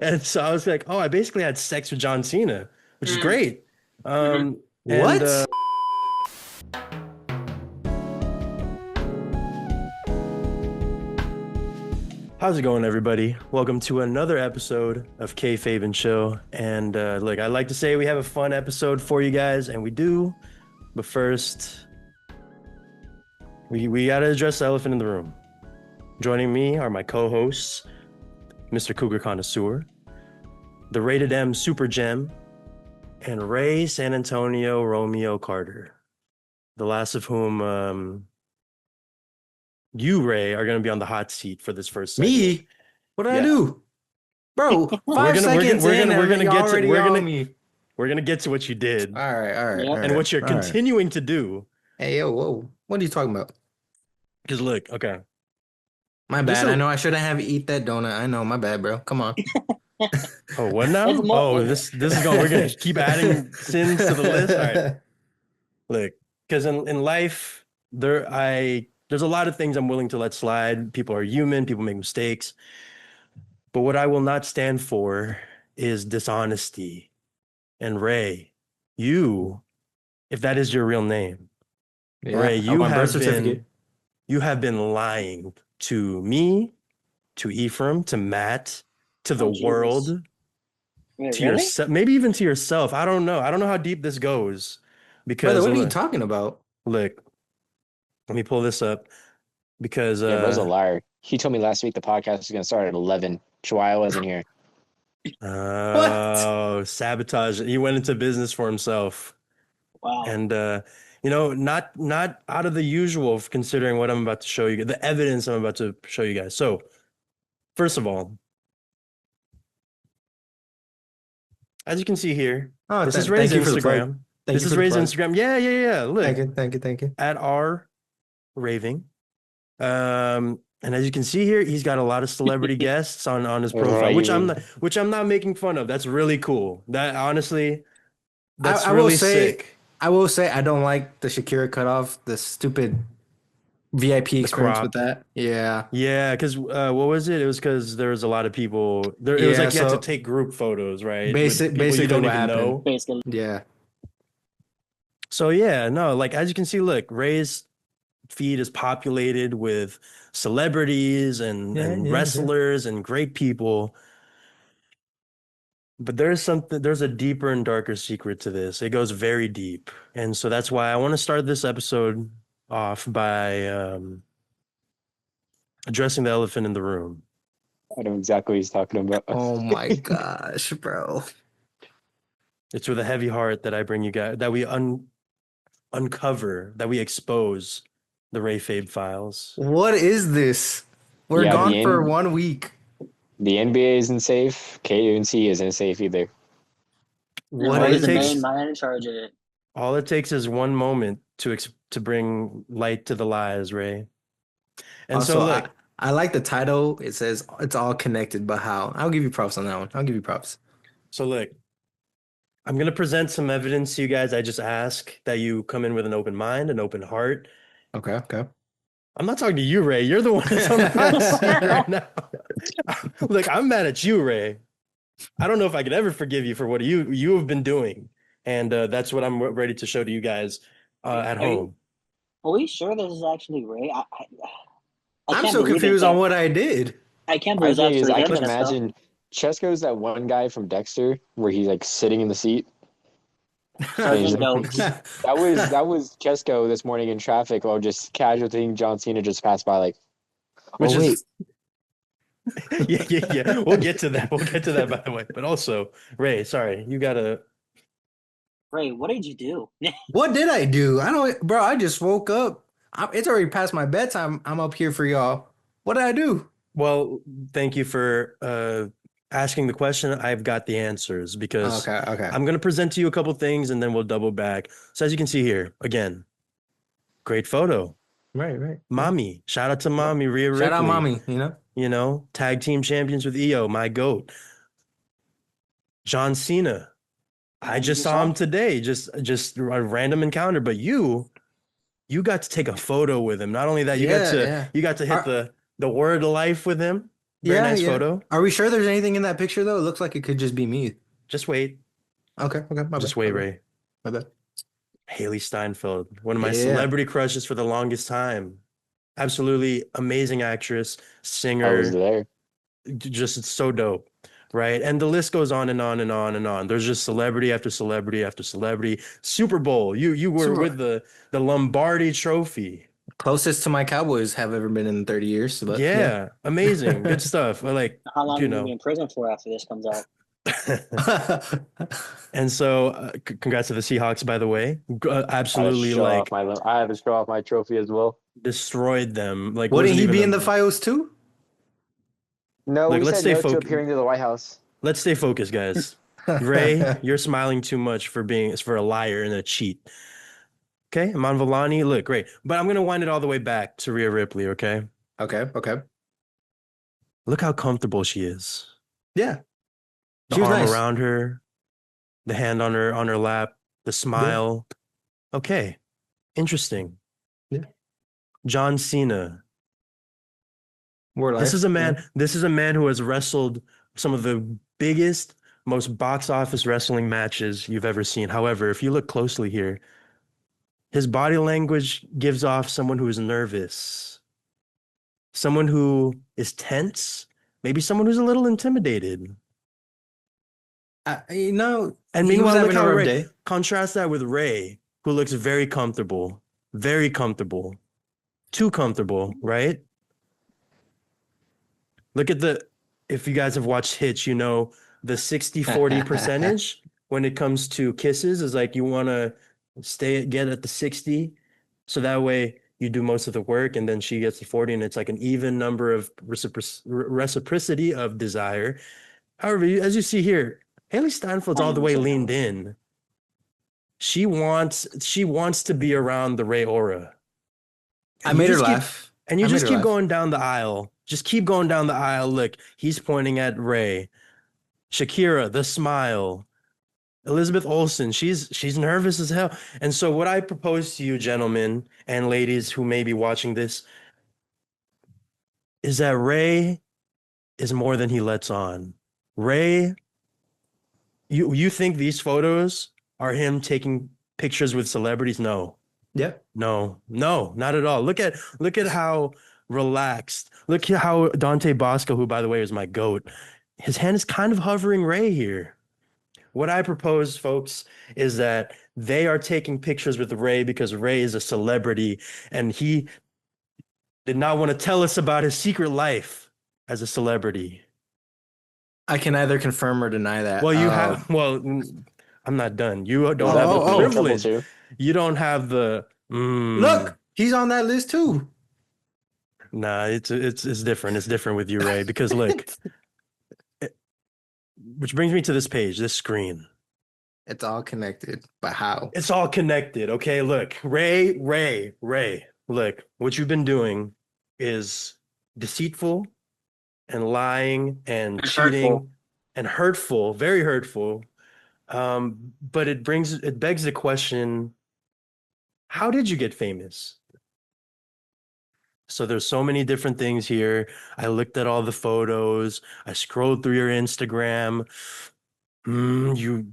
And so I was like, oh, I basically had sex with John Cena, which is Mm. great. Hmm. And What? how's it going, everybody? Welcome to another episode of Kayfabe and Chill. And look, I'd like to say we have a fun episode for you guys, and we do. But first, we got to address the elephant in the room. Joining me are my co-hosts, Mr. Cougar Connoisseur, the Rated M Super Gem, and Ray San Antonio Romeo Carter. The last of whom, you, Ray, are going to be on the hot seat for this first segment. Me? What did I Yeah. do? Bro, We're 5 gonna we're gonna seconds we're in gonna we're and gonna you're get to already on me. we're gonna get to what you did All right, Yep. and what you're all right. continuing to do. Hey, yo, whoa. What are you talking about? Because look, okay, My Just bad. a- I know I shouldn't have eat that donut. I know, my bad, bro. Come on. oh, what now? It's more- Oh, this is going. We're gonna keep adding sins to the list. All right, look, because in life there's a lot of things I'm willing to let slide. People are human. People make mistakes. But what I will not stand for is dishonesty. And Ray, you, if that is your real name, Yeah, Ray, on my birth certificate. you have been lying to me, to Ephraim, to Matt, to the Oh, Jesus. world, Wait, to really? yourself, maybe even to yourself. I don't know. I don't know how deep this goes because Brother, what are you talking about? look, let me pull this up because Yeah, bro's a liar. He told me last week the podcast was gonna start at 11. That's why I wasn't here. What? sabotage. He went into business for himself. Wow. And not out of the usual considering what I'm about to show you, the evidence I'm about to show you guys. So, first of all, as you can see here, Oh, this is Ray's thank you for the plug. Instagram. Thank This you is for the Ray's plug. Instagram. Yeah. Look, Thank you. at our raving. And as you can see here, he's got a lot of celebrity guests on his profile, Right. which I'm not making fun of. That's really cool. That honestly, that's I will really say- sick. I will say I don't like the Shakira cutoff, the stupid VIP experience with crop. that. Yeah. Yeah, because what was it? It was because there was a lot of people. There, it was Yeah, like you had to so take group photos, right? basic- With people you basically don't what even happened. know. Basically. Yeah. So yeah, no, like as you can see, look, Ray's feed is populated with celebrities and Yeah. wrestlers and great people. But there's a deeper and darker secret to this. It goes very deep. And so that's why I want to start this episode off by addressing the elephant in the room. I know exactly what he's talking about. Oh my gosh, bro. It's with a heavy heart that I bring you guys, that we uncover, that we expose the Reyfabe Files. What is this? We're Yeah, gone the for end- 1 week. The NBA isn't safe. KUNC isn't safe either. What All Ray's it is the takes- main man in charge of it. All it takes is one moment to bring light to the lies, Ray. And Also, so look, I like the title. It says it's all connected, but how? I'll give you props on that one. I'll give you props. I'm gonna present some evidence to you guys. I just ask that you come in with an open mind, an open heart. Okay. I'm not talking to you, Ray. You're the one that's on the hot seat right now. Look, I'm mad at you, Ray. I don't know if I could ever forgive you for what you have been doing, and that's what I'm ready to show to you guys at Are you- home. Are we sure this is actually Ray? I I'm can't so believe confused it, on but what I did. I can't My believe thing it's is, actually I him. can imagine Cesco's that one guy from Dexter where he's like sitting in the seat. Sergeant Noakes. That was Cesco this morning in traffic while just casual thing John Cena just passed by like, Which oh, is yeah. We'll get to that. By the way. But also, Ray, sorry, you gotta. Ray, what did you do? What did I do? I don't, bro. I just woke up. It's already past my bedtime. I'm up here for y'all. What did I do? Well, thank you for asking the question. I've got the answers because Okay. I'm going to present to you a couple things and then we'll double back. So as you can see here, again, great photo. Right. Mommy. Shout out to Mommy, Rhea Ripley. Shout out, mommy. You know, tag team champions with EO, my GOAT. John Cena. I just saw him today, just a random encounter, but you got to take a photo with him. Not only that, you got to hit the word of life with him. Very Yeah, nice yeah. photo. Are we sure there's anything in that picture though? It looks like it could just be me. Just wait. Okay, okay, my Just bad. wait, My bad. Ray. My bad. Haley Steinfeld, one of my Yeah. celebrity crushes for the longest time. Absolutely amazing actress, I was singer, there. just it's so dope, right? And the list goes on and on and on and on. There's just celebrity after celebrity after celebrity. Super Bowl, you were Super with the Lombardi Trophy. Closest to my Cowboys have ever been in 30 years, but yeah. Yeah, amazing, good stuff. Like, How long you will you be know. in prison for after this comes out? And so, congrats to the Seahawks, by the way. Absolutely, like I had to show off my trophy as well. destroyed them. Like, Wouldn't wasn't he even be a, in the FiOS too? No, like. we Let's said stay no to focused. appearing to the White House. Let's stay focused, guys. Ray, you're smiling too much for a liar and a cheat. Okay, Iman Vellani, look great, but I'm gonna wind it all the way back to Rhea Ripley. Okay, Okay, okay. look how comfortable she is. Yeah. The She was arm nice. around her, the hand on her lap, the smile. Okay, interesting. Yeah. John Cena. More life. This is a man. This is a man who has wrestled some of the biggest, most box office wrestling matches you've ever seen. However, if you look closely here, his body language gives off someone who is nervous, someone who is tense, maybe someone who's a little intimidated. You know, And he was meanwhile, look having a how rough Ray day. contrast that with Ray, who looks very comfortable, too comfortable, right? Look at if you guys have watched Hitch, you know, the 60-40 percentage when it comes to kisses is like you want to get at the 60. So that way you do most of the work and then she gets the 40 and it's like an even number of reciprocity of desire. However, as you see here, Haley Steinfeld's all the way 100% leaned in. She wants to be around the Ray aura. I You made her just keep laugh. And you I made just her keep laugh. going down the aisle. Just keep going down the aisle. Look, he's pointing at Ray. Shakira, the smile. Elizabeth Olsen, she's nervous as hell. And so what I propose to you, gentlemen and ladies who may be watching this, is that Ray is more than he lets on. Ray, you think these photos are him taking pictures with celebrities? No. Yeah. No, not at all. Look at how relaxed. Look at how Dante Bosco, who by the way is my goat, his hand is kind of hovering Ray here. What I propose, folks, is that they are taking pictures with Ray because Ray is a celebrity and he did not want to tell us about his secret life as a celebrity. I can either confirm or deny that. Well, I'm not done. You don't have the oh, Be in trouble privilege. too. You don't have the Look, he's on that list too. Nah, it's different. It's different with you, Ray, because look, which brings me to this page, this screen. It's all connected, but how? It's all connected. Okay, look, Ray. Look, what you've been doing is deceitful and lying and cheating Hurtful. and hurtful, very hurtful. But it begs the question, how did you get famous? So there's so many different things here. I looked at all the photos. I scrolled through your Instagram. You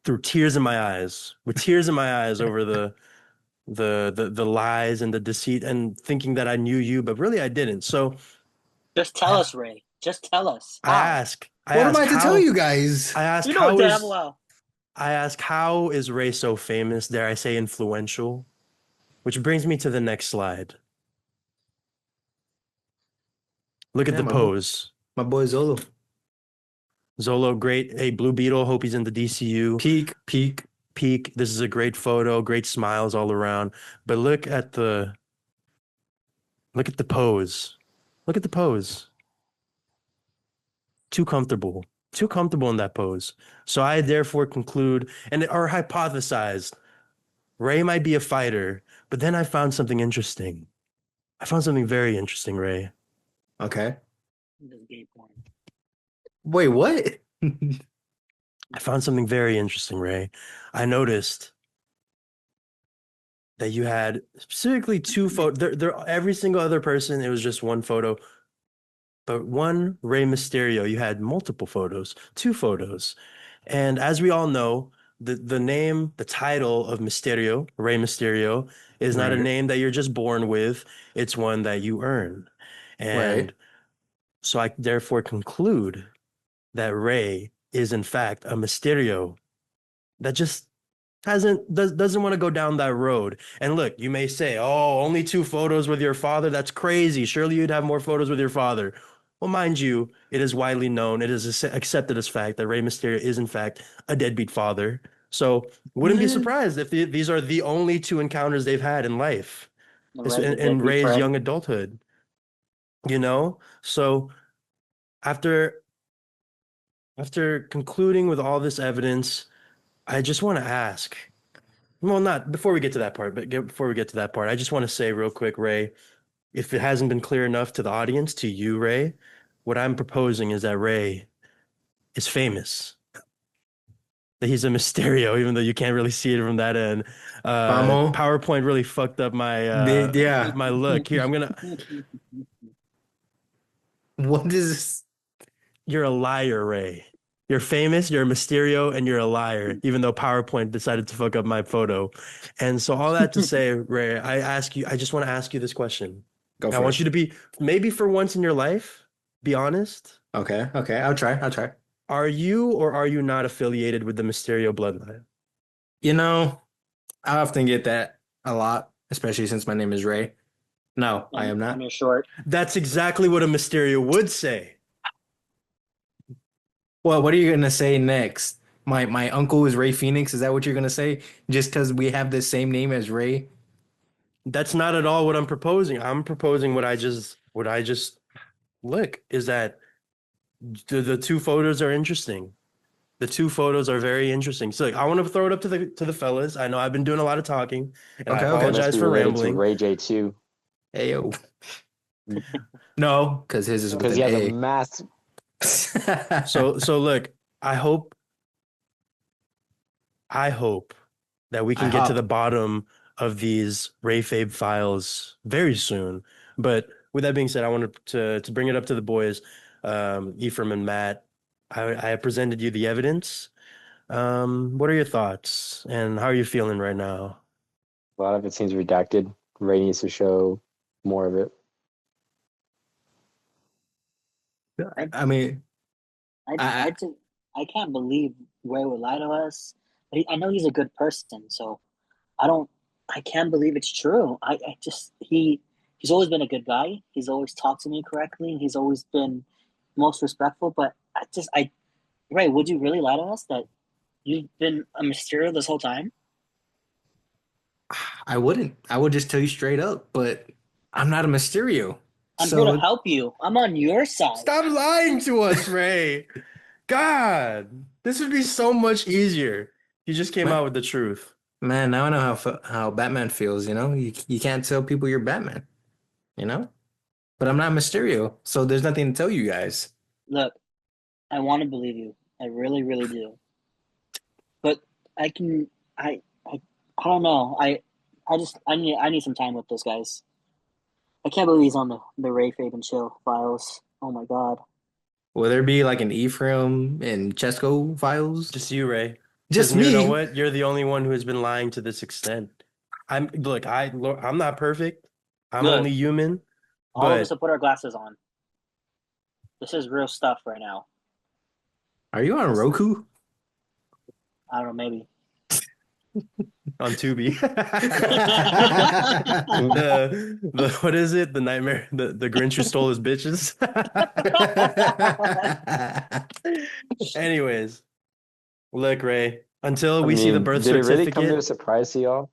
threw tears in my eyes, with tears in my eyes over the lies and the deceit and thinking that I knew you, but really I didn't. So Just tell us, Ray. Just tell us. I How? ask, What am I to tell you guys? I ask You know how damn is well. I ask how is Ray so famous? Dare I say influential? Which brings me to the next slide. Look at Yeah, the pose. My boy Zolo. Zolo, great. Hey, Blue Beetle, hope he's in the DCU. Peak. This is a great photo, great smiles all around. But look at the pose. Look at the pose. Too comfortable. Too comfortable in that pose. So I therefore conclude or hypothesized Ray might be a fighter, but then I found something interesting. I found something very interesting, Ray. Okay. This gay porn. Wait, what? I found something very interesting, Ray. I noticed that you had specifically two photos. Every single other person, it was just one photo. but one Rey Mysterio, you had multiple photos, two photos. And as we all know, the name, the title of Mysterio, Rey Mysterio, is not a Right. name that you're just born with. It's one that you earn. Right. And so I therefore conclude that Rey is in fact a Mysterio that just doesn't want to go down that road. And look, you may say, "Oh, only two photos with your father? That's crazy. Surely you'd have more photos with your father." Well, mind you, it is widely known, it is accepted as fact that Rey Mysterio is in fact a deadbeat father. So, wouldn't be Mm. surprised if these are the only two encounters they've had in life, Ray's a in deadbeat Rey's friend. young adulthood. You know? So, after concluding with all this evidence, I just want to ask. Well, not before we get to that part, but before we get to that part, I just want to say real quick, Ray, if it hasn't been clear enough to the audience, to you, Ray, what I'm proposing is that Ray is famous, that he's a Mysterio, even though you can't really see it from that end. Vamos. PowerPoint really fucked up my Yeah. my look. Here, What is this? you're a liar, Ray. You're famous, you're a Mysterio, and you're a liar, even though PowerPoint decided to fuck up my photo. And so all that to say, Ray, I just want to ask you this question. Go I for want it. you to be, maybe for once in your life, be honest. Okay. Okay. I'll try. I'll try. Are you or are you not affiliated with the Mysterio bloodline? You know, I often get that a lot, especially since my name is Ray. No, I am And not. you're short. That's exactly what a Mysterio would say. Well, what are you gonna say next? My uncle is Ray Phoenix. Is that what you're gonna say? Just because we have the same name as Ray? That's not at all what I'm proposing. I'm proposing what I just look is that the two photos are interesting. The two photos are very interesting. So like, I want to throw it up to the fellas. I know I've been doing a lot of talking, and I Okay. Okay. Must apologize be for related to rambling. Ray J too, Hey yo. No, because his is with because he an has a A. mass. So look, I hope that we I can get to the hop. bottom of these Rayfabe files very soon. But with that being said, I wanted to bring it up to the boys, Ephraim and Matt. I have presented you the evidence. What are your thoughts and how are you feeling right now? A lot of it seems redacted. Ray needs to show more of it. I mean, I I I just I can't believe Ray would lie to us. I know he's a good person, so I don't. I can't believe it's true. I just he's always been a good guy. He's always talked to me correctly. And he's always been most respectful. But I Ray, would you really lie to us that you've been a Mysterio this whole time? I wouldn't. I would just tell you straight up, but I'm not a Mysterio. I'm here to So help you. I'm on your side. Stop lying to us, Ray. God, this would be so much easier. You just came man, out with the truth. man, now I know how Batman feels, you know? You can't tell people you're Batman, you know? But I'm not Mysterio, so there's nothing to tell you guys. Look, I want to believe you. I really, really do. But I can. I don't know. I need some time with those guys. I can't believe he's on the Rayfabe and Chill files. Oh my god. Will there be like an Ephraim and Cesco files? Just you, Ray. Because Just you know me. what? You're the only one who has been lying to this extent. I'm not perfect. I'm Look, only human, all of us but will put our glasses on. This is real stuff right now. Are you on Roku? I don't know, maybe. on Tubi. The what is it? The nightmare, the Grinch who stole his bitches. Anyways, look, Ray, until I we see the mean, birth did it really come to a certificate, surprise to y'all?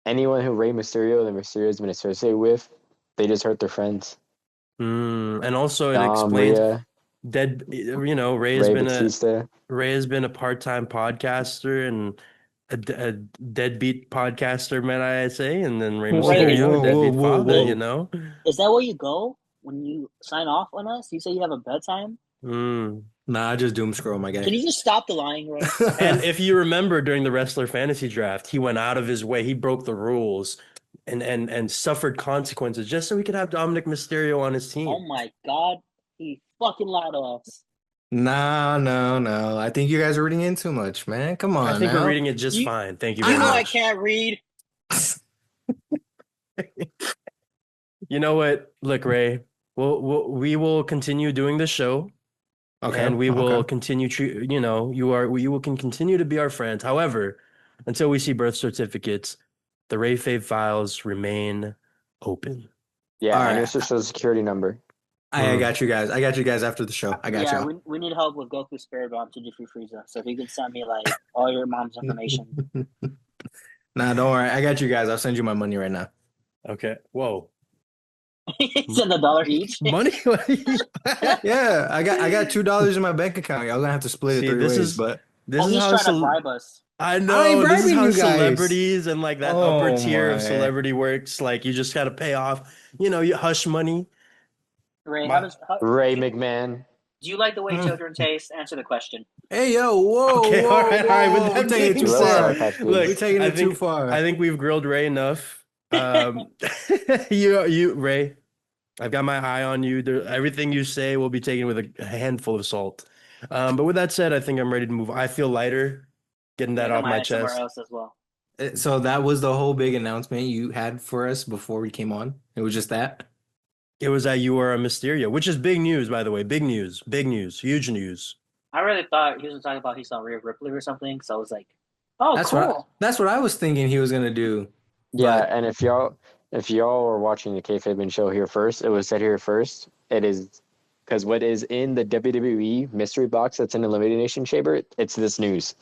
Anyone who Rey Mysterio, the Mysterio has been associated with, they just hurt their friends. and also it Dom, explains Rhea, Ray Batista. Ray has been a part-time podcaster and a deadbeat podcaster, might I say, and then Rey Whoa, Ray, Mysterio, a whoa, deadbeat whoa, father, is, you whoa. know? is that where you go when you sign off on us? You say you have a bedtime? Mm. Nah, I just doom scroll, my Can guy. you just stop the lying, Ray? And if you remember during the wrestler fantasy draft, he went out of his way. He broke the rules and suffered consequences just so he could have Dominic Mysterio on his Oh team. my god. He fucking lied to us. No. I think you guys are reading in too much, man. Come on I think now. we're reading it just You- fine. Thank you You very know I much. can't read. You know what? Look, Ray, we will continue doing the show, Okay. and we will okay. continue. You will can continue to be our friends. However, until we see birth certificates, the Reyfabe files remain open. Yeah, All and your right. social security number. I got you guys. I got you guys after the show. I got Yeah, you. we need help with Goku's spirit bomb to defeat Frieza. So if you can send me like all your mom's information. Nah, don't worry. I got you guys. I'll send you my money right now. Okay. Whoa. Send $1 each. Money? Yeah, I got $2 in my bank account. Y'all gonna have to split See, it 3 this ways, is but this is He's how trying to bribe us. I I ain't know this is bribing how you guys. celebrities and like that upper Oh tier of my. celebrity works. Like you just gotta pay off, you hush money. Ray, My- Ray do you, McMahon. do you like the way Mm. children taste? Answer the question. Hey yo, whoa, Okay, whoa, all right. With whoa. that We're taking it being too Love far. Sour Patch Kids. look, We're taking I it too think far. I think we've grilled Ray enough. Ray, I've got my eye on you. Everything you say will be taken with a handful of salt. But with that said, I think I'm ready to move. I feel lighter getting that I off got my eye somewhere chest. else as well. So that was the whole big announcement you had for us before we came on. It was just that. It was that you were a Mysterio, which is big news, by the way. Big news, huge news. I really thought he was talking about he saw Rhea Ripley or something. So I was like, oh, That's cool. that's what I was thinking he was gonna do. Yeah, But and if y'all were watching the Kayfabe show here first, it was said here first. It is because what is in the WWE mystery box that's in Elimination Chamber, it's this news.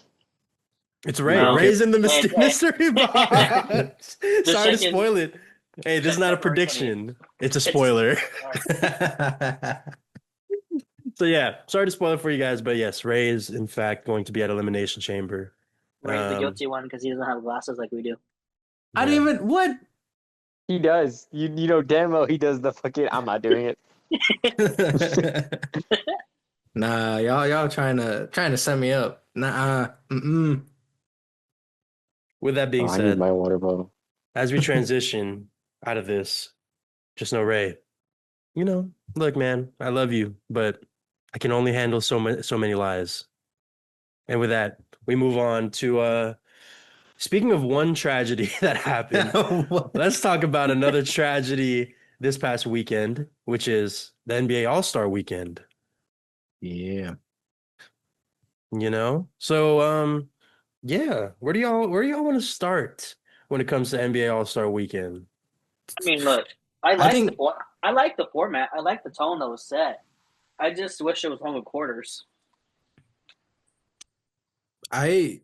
It's Ray. Well, Ray's in the hey, hey. mystery box. Just Sorry to checking. spoil it. Hey, this is not a September 20th. prediction. It's a spoiler. So yeah, sorry to spoil it for you guys, but yes, Ray is in fact going to be at Elimination Chamber. Ray's the guilty one because he doesn't have glasses like we do. I didn't even what? He does. You know damn well he does the fucking. I'm not doing it. Nah, y'all trying to set me up. Nah, With that being Oh, I need said, my water bottle. as we transition out of this, just know Ray, look, man, I love you, but I can only handle so many lies. And with that, we move on to speaking of one tragedy that happened, let's talk about another tragedy this past weekend, which is the NBA All-Star weekend. Yeah. So yeah, where do y'all want to start when it comes to NBA All-Star weekend? I mean, look, I like the format. I like the tone that was set. I just wish it was home with quarters. I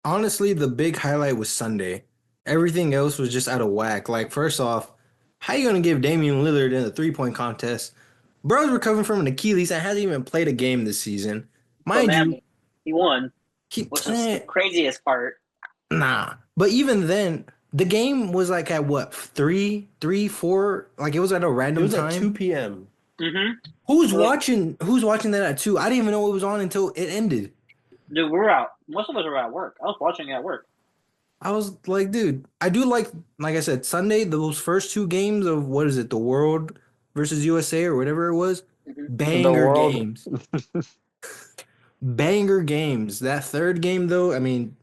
honestly, the big highlight was Sunday. Everything else was just out of whack. Like, first off, how you gonna give Damian Lillard in a 3-point contest? Bro's recovering from an Achilles and hasn't even played a game this season. But Mind man, you, he won, he, which is the craziest part. nah. But even then, the game was like at what, 4? Like it was at a It random was time. at 2 p.m. Mm-hmm. Who's watching that at 2? I didn't even know it was on until it ended. Dude, we were out. Most of us were at work. I was watching it at work. I was like, dude, I do like I said, Sunday, those first 2 games of what is it, the World versus USA or whatever it was, Mm-hmm. banger world. games. Banger games. That third game though, I mean,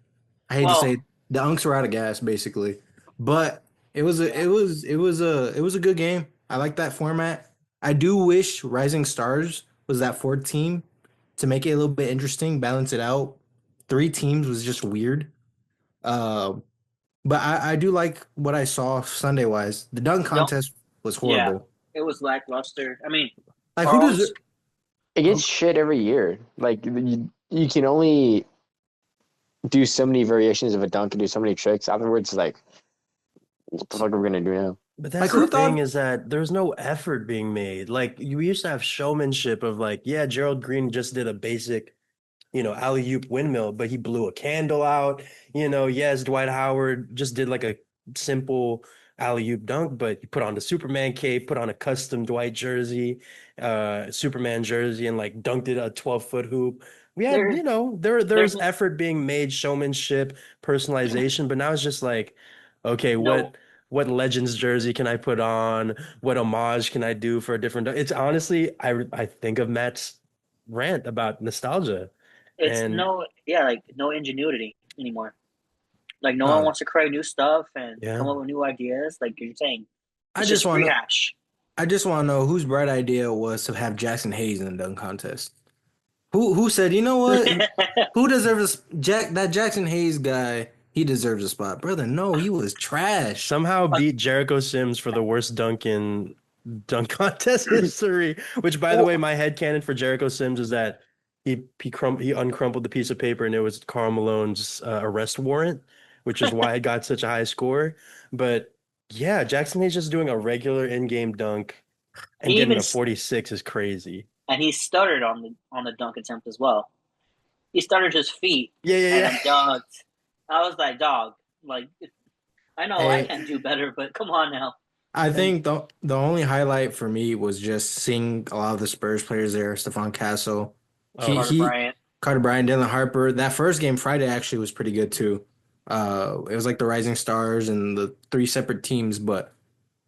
I hate to say it, the Unks were out of gas basically. But it was a good game. I like that format. I do wish Rising Stars was that 4th team to make it a little bit interesting, balance it out. 3 teams was just weird. But I do like what I saw Sunday wise. The dunk contest was horrible. It was lackluster. I mean, Like who does Charles, It gets shit every year. Like you can only do so many variations of a dunk and do so many tricks. Afterwards, like, what the fuck are we gonna do now? But that's Like, the who thought- thing is that there's no effort being made. Like we used to have showmanship of like, yeah, Gerald Green just did a basic, alley-oop windmill, but he blew a candle out. Yes, Dwight Howard just did like a simple alley-oop dunk, but he put on the Superman cape, put on a custom Dwight jersey, Superman jersey, and like dunked it a 12-foot hoop. We had, there's effort being made, showmanship, personalization, but now it's just like, okay, No. what Legends jersey can I put on? What homage can I do for a different? It's honestly, I think of Matt's rant about nostalgia, It's and like no ingenuity anymore. Like no one Uh, wants to create new stuff and come yeah, up with new ideas. Like you're saying, I it's just just want to rehash. I just want to know whose bright idea was to have Jackson Hayes in the dunk contest. Who said, you know what? Who deserves that Jackson Hayes guy? He deserves a spot, brother. No, he was trash. somehow beat Jericho Sims for the worst dunk in dunk contest history. Which, by the Well, way, my headcanon for Jericho Sims is that he uncrumpled the piece of paper and it was Karl Malone's arrest warrant, which is why it got such a high score. But yeah, Jackson Hayes just doing a regular in-game dunk and he getting even a 46 is crazy. and he stuttered on the dunk attempt as well. He stuttered his feet Yeah, yeah, and yeah. then dunked. I was like, dog, like I know I Hey, can do better, but come on now. I And think the only highlight for me was just seeing a lot of the Spurs players there. Stephon Castle, Oh, Carter Bryant. Carter Bryant, Dylan Harper. That first game Friday actually was pretty good too. It was like the Rising Stars and the three separate teams, but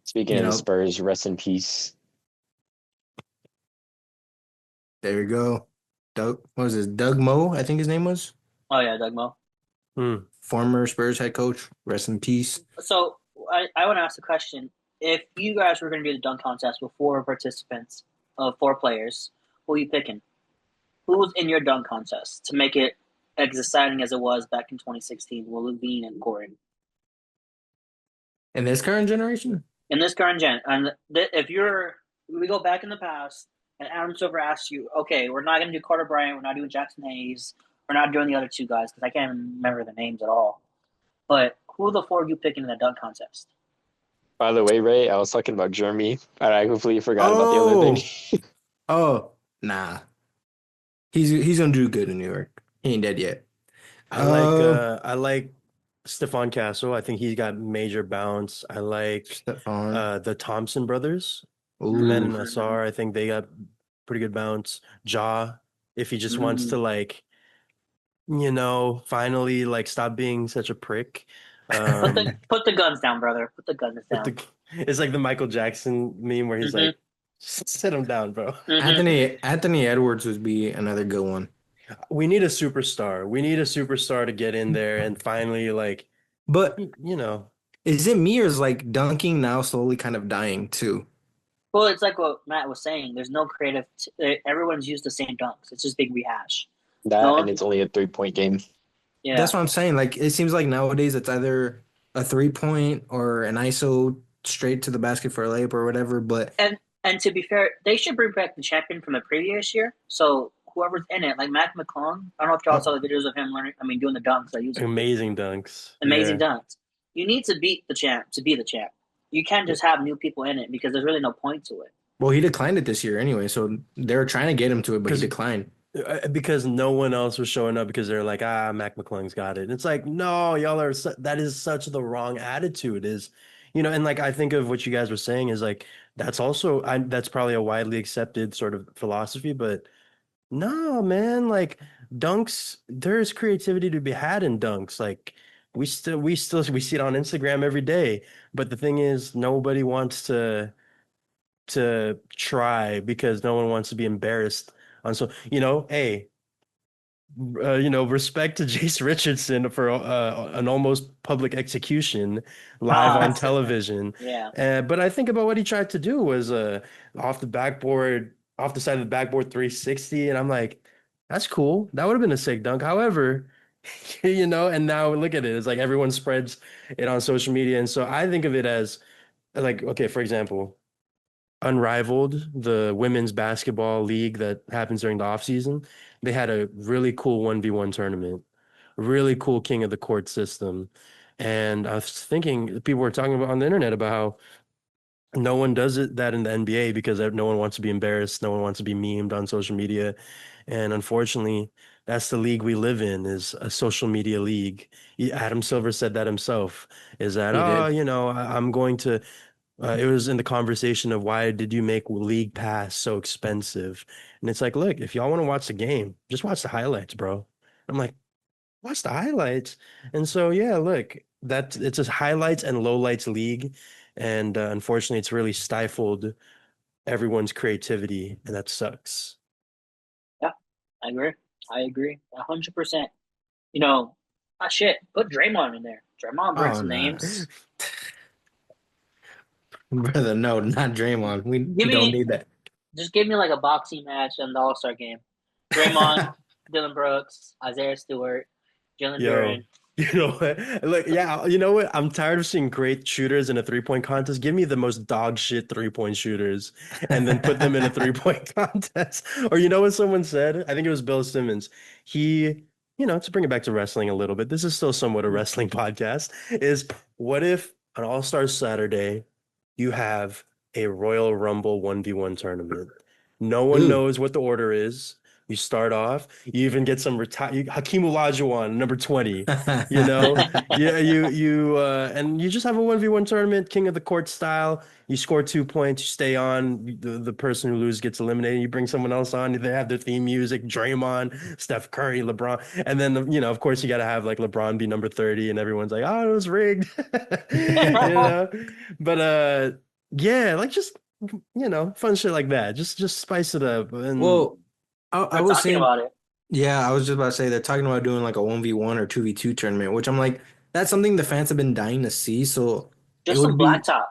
Speaking you of the know, Spurs, rest in peace. there you go. Doug, what was this? Doug Moe, I think his name was. Oh yeah, Doug Mo. hmm. Former Spurs head coach. Rest in peace. So I want to ask a question. If you guys were going to do the dunk contest with four participants, four players, who are you picking? Who was in your dunk contest to make it as exciting as it was back in 2016 with Levine and Gordon? In this current generation? In this current gen, and we go back in the past, and Adam Silver asks you, okay, we're not going to do Carter Bryant, we're not doing Jackson Hayes, we're not doing the other two guys because I can't remember the names at all. But who are the four of you picking in the dunk contest? By the way, Ray, I was talking about Jeremy, and I completely forgot about the other Oh, thing. oh, nah. He's gonna do good in New York. He ain't dead yet. Uh, I like Stephon Castle. I think he's got major bounce. I like Stephon. the Thompson brothers, Ahmed Ooh, and Asar. I think they got pretty good bounce. Ja, if he just wants to Mm. like, finally like stop being such a prick. Put the Um, put the guns down, brother. Put the guns but down. it's like the Michael Jackson meme where he's Hmm. like, sit him down, bro. Hmm. Anthony Edwards would be another good one. We need a superstar. We need a superstar to get in there and finally like, But you know. is it me or is like dunking now slowly kind of dying too? Well, it's like what Matt was saying. There's no creative. Everyone's used the same dunks. It's just big rehash. No That, and one. it's only a 3-point game. Yeah. That's what I'm saying. Like it seems like nowadays it's either a 3 point or an ISO straight to the basket for a layup or whatever. But And to be fair, they should bring back the champion from the previous year. So whoever's in it, like Mac McClung, I don't know if y'all oh, saw the videos of him learning. I mean, doing the dunks. I use it. Amazing dunks. Amazing Yeah. dunks. You need to beat the champ to be the champ. You can't just have new people in it because there's really no point to it. well, he declined it this year anyway, so they're trying to get him to it, but he declined. Because no one else was showing up because they're like, Mac McClung's got it. And it's like, no, that is such the wrong attitude is, and like I think of what you guys were saying is like that's probably a widely accepted sort of philosophy, but no, man, like dunks, there's creativity to be had in dunks. Like we see it on Instagram every day. But the thing is, nobody wants to try because no one wants to be embarrassed on hey, respect to Jace Richardson for an almost public execution live on television. Yeah. But I think about what he tried to do was off the side of the backboard 360, and I'm like, that's cool. That would have been a sick dunk. However, and now look at it. It's like everyone spreads it on social media, and so I think of it as like, okay, for example. Unrivaled, the women's basketball league that happens during the off season, they had a really cool 1v1 tournament, really cool king of the court system. And I was thinking, people were talking about on the internet about how no one does that in the NBA because no one wants to be embarrassed, no one wants to be memed on social media. And unfortunately, that's the league we live in, is a social media league. Adam Silver said that himself, is that, He oh, did. I'm going to it was in the conversation of why did you make League Pass so expensive? And it's like, look, if y'all want to watch the game, just watch the highlights, bro. I'm like, watch the highlights. And so, yeah, look, that it's a highlights and lowlights league. And unfortunately, it's really stifled everyone's creativity, and that sucks. Yeah, I agree. I agree 100%. You know, shit, put Draymond in there. Draymond brings Oh some no, names. brother, no, not Draymond. We Give don't me need that. Just give me like a boxing match in the All Star game. Draymond, Dylan Brooks, Isaiah Stewart, Jalen Yo, Duren. you know what? Look, yeah, you know what? I'm tired of seeing great shooters in a three-point contest. Give me the most dog shit three-point shooters and then put them in a three-point contest. Or you know what someone said? I think it was Bill Simmons. He, to bring it back to wrestling a little bit, this is still somewhat a wrestling podcast, is what if on All-Star Saturday you have a Royal Rumble 1v1 tournament? No one Ooh. knows what the order is. You start off, you even get some Hakeem Olajuwon, number 20. You know, yeah, and you just have a 1v1 tournament, king of the court style. You score 2 points, you stay on. The person who loses gets eliminated. You bring someone else on. They have their theme music, Draymond, Steph Curry, LeBron, and then of course, you got to have like LeBron be number 30, and everyone's like, oh, it was rigged, you know. But yeah, like just fun shit like that. Just spice it up, and Well, I We're was talking saying, about it. yeah, I was just about to say they're talking about doing like a 1v1 or 2v2 tournament, which I'm like, that's something the fans have been dying to see. So it Just would some be, blacktop.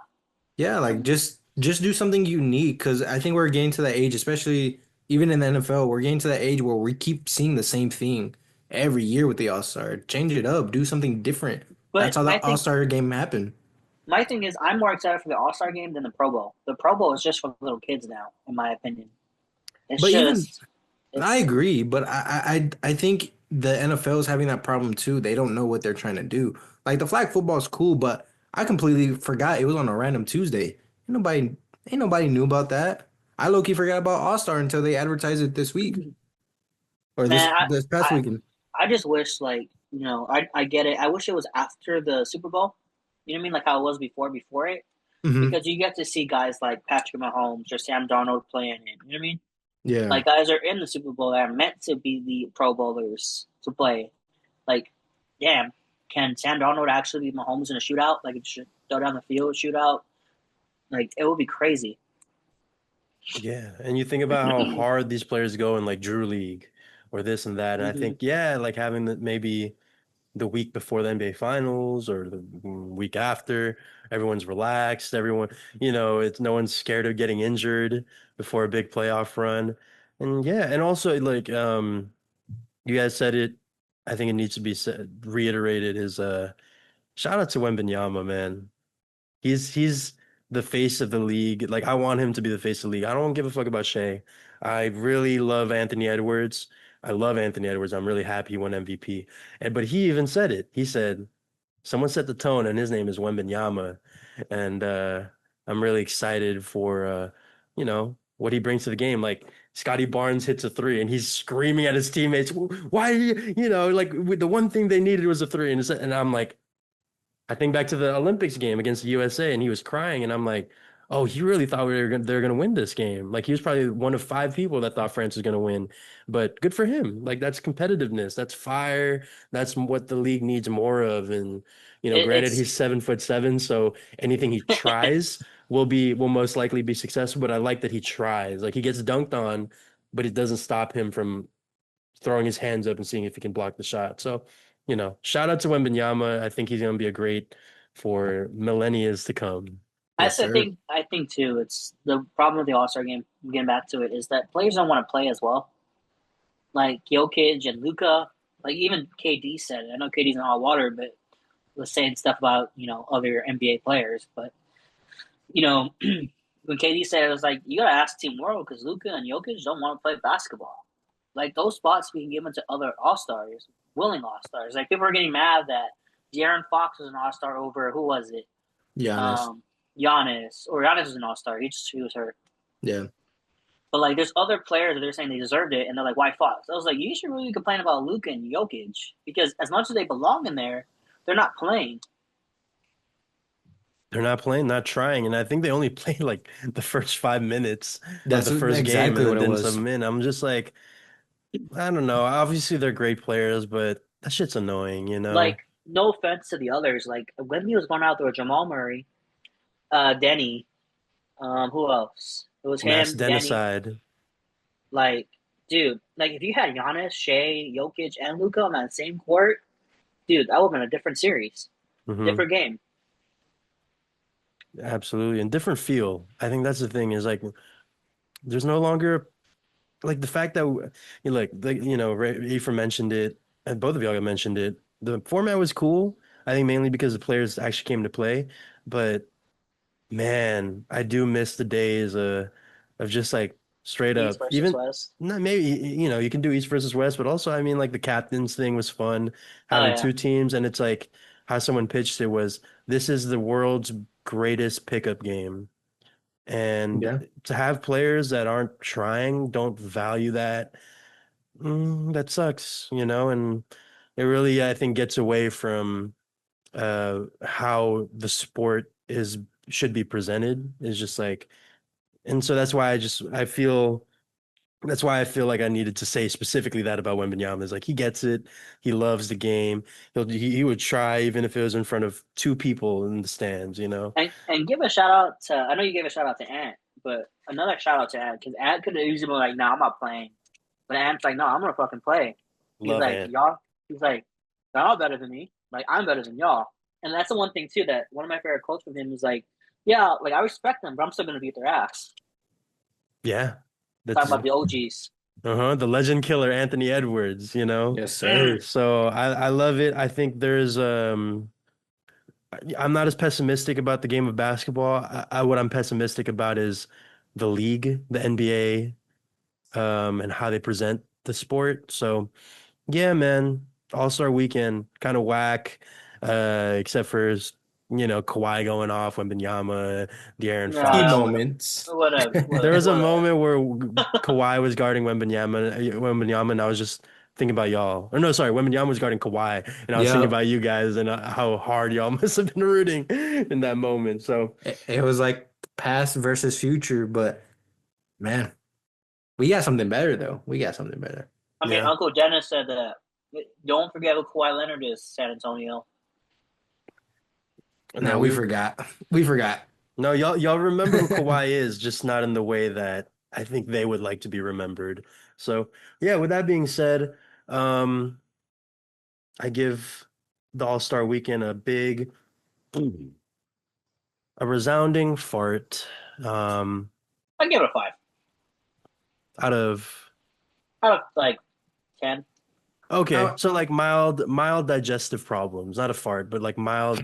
yeah, like just do something unique because I think we're getting to that age, especially even in the NFL, we're getting to that age where we keep seeing the same thing every year with the All-Star. Change it up, do something different. That's But how the I think All-Star game happened. my thing is I'm more excited for the All Star game than the Pro Bowl. The Pro Bowl is just for little kids now, in my opinion. It's But even just I it's agree, but I think the NFL is having that problem too. They don't know what they're trying to do. Like the flag football is cool, but I completely forgot it was on a random Tuesday. Ain't nobody knew about that. I low key forgot about All Star until they advertised it this week or this man, this past I weekend. I just wish like, I get it. I wish it was after the Super Bowl. You know what I mean? Like how it was before it. Hmm. Because you get to see guys like Patrick Mahomes or Sam Darnold playing it. You know what I mean? Yeah. Like guys are in the Super Bowl that are meant to be the Pro Bowlers to play. Like, damn, can Sam Darnold actually be Mahomes in a shootout? Like, it should go down the field shootout. Like, it would be crazy. yeah, and you think about how hard these players go in like Drew League or this and that, and I Hmm. think yeah, like having maybe the week before the NBA Finals or the week after, everyone's relaxed, everyone, it's no one's scared of getting injured before a big playoff run, and yeah, and also like you guys said it, I think it needs to be said, reiterated is shout out to Wembanyama, man. He's the face of the league. Like I want him to be the face of the league. I don't give a fuck about Shea. I really love Anthony Edwards. I love Anthony Edwards. I'm really happy he won MVP. But he even said it. He said someone set the tone, and his name is Wembanyama. And I'm really excited for what he brings to the game. Like Scotty Barnes hits a three, and he's screaming at his teammates, "Why? Like the one thing they needed was a three." And I'm like, I think back to the Olympics game against the USA, and he was crying, and I'm like, oh, he really thought they're gonna win this game. Like he was probably one of five people that thought France was gonna win, but good for him. Like that's competitiveness, that's fire, that's what the league needs more of. And granted, It's he's 7'7", so anything he tries will most likely be successful. But I like that he tries. Like he gets dunked on, but it doesn't stop him from throwing his hands up and seeing if he can block the shot. So, shout out to Wembanyama. I think he's going to be a great for millennia to come. I Yes, sir. think I think too. It's the problem with the All Star game. Getting back to it is that players don't want to play as well. Like Jokic and Luca, like even KD said it. I know KD's in hot water, but was saying stuff about other NBA players. But you know, when KD said it was like you gotta ask Team World because Luca and Jokic don't want to play basketball. Like those spots we can give them to other All Stars, willing All Stars. Like people are getting mad that De'Aaron Fox was an All Star over who was it? Giannis. Um, Giannis was an All Star. He was hurt. Yeah. But like, there's other players that they're saying they deserved it, and they're like, "Why Fox?" I was like, "You should really complain about Luka and Jokic because as much as they belong in there, they're not playing." They're not playing, not trying, and I think they only played like the first 5 minutes of That's the first game exactly and then what it didn't sub was. them in. I'm just like, I don't know. Obviously, they're great players, but that shit's annoying, you know. Like, no offense to the others. Like, Wemby was going out there with Jamal Murray, Denny, who else? It was Mass him, Denny. genocide. Like, dude, like if you had Giannis, Shea, Jokic, and Luka on that same court, dude, that would have been a different series, Hmm. different game. Absolutely, and different feel. I think that's the thing is like there's no longer like the fact that like Afer mentioned it, and both of y'all mentioned it. The format was cool. I think mainly because the players actually came to play, but man, I do miss the days of just like straight East up versus even West. not maybe you can do East versus West, but also I mean like the captains thing was fun Oh having yeah, two teams, and it's like how someone pitched it was this is the world's greatest pickup game. And Yeah. to have players that aren't trying, don't value that, that sucks, and it really, I think, gets away from how the sport is should be presented. Is just like, and so that's why I feel like I needed to say specifically that about Wembanyama is like he gets it, he loves the game, he would try even if it was in front of two people in the stands. and give a shout out to. I know you gave a shout out to Ant, but another shout out to Ant because Ant could have easily been like, "No, I'm not playing," but Ant's like, "No, I'm gonna fucking play." He's Love like, Ant. "Y'all," he's like, "Y'all better than me. Like I'm better than y'all." And that's the one thing too that one of my favorite quotes from him is like, "Yeah, like I respect them, but I'm still gonna beat their ass." Yeah, Talking that's about the OGs. the legend killer Anthony Edwards. Yes, Mm. sir. So I love it. I think I'm not as pessimistic about the game of basketball. What I'm pessimistic about is the league, the NBA, and how they present the sport. So yeah, man, All-Star Weekend kind of whack, except for Kawhi going off, Wembanyama, De'Aaron No, Key no, Fox. moments. whatever, There was a whatever. moment where Kawhi was guarding Wembanyama, and I was just thinking about y'all. Or no, sorry, Wembanyama was guarding Kawhi, and I was thinking Yep. about you guys and how hard y'all must have been rooting in that moment. So It was like past versus future, but man, we got something better though. We got something better. I mean, yeah, Uncle Dennis said that. Don't forget who Kawhi Leonard is, San Antonio. No, no, we forgot. We forgot. no, y'all remember who Kawhi is, just not in the way that I think they would like to be remembered. So yeah, with that being said, um, I give the All-Star Weekend a resounding fart. Um, I give it a 5 out of out of like 10. Okay, Oh, so like mild digestive problems, not a fart, but like mild,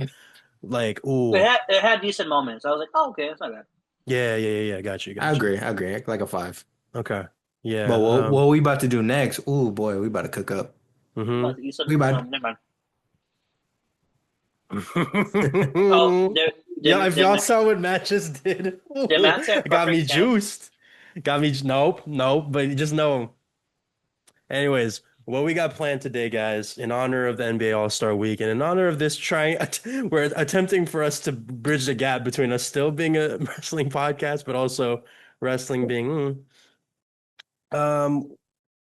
like ooh, It had decent moments. I was like, oh okay, that's not bad. yeah, got you, I got you. agree. I agree. Like a 5. Okay, But yeah, what we about to do next? Oh boy, we about to cook up. mm-hmm. You said We about never mind. Oh, Yeah, if y'all saw what Matt just did, the man said it got perfect me 10. juiced. Got me, nope, but you just know. Anyways, what we got planned today, guys, in honor of the NBA All-Star Week and in honor of this we're attempting for us to bridge the gap between us still being a wrestling podcast, but also wrestling being, um,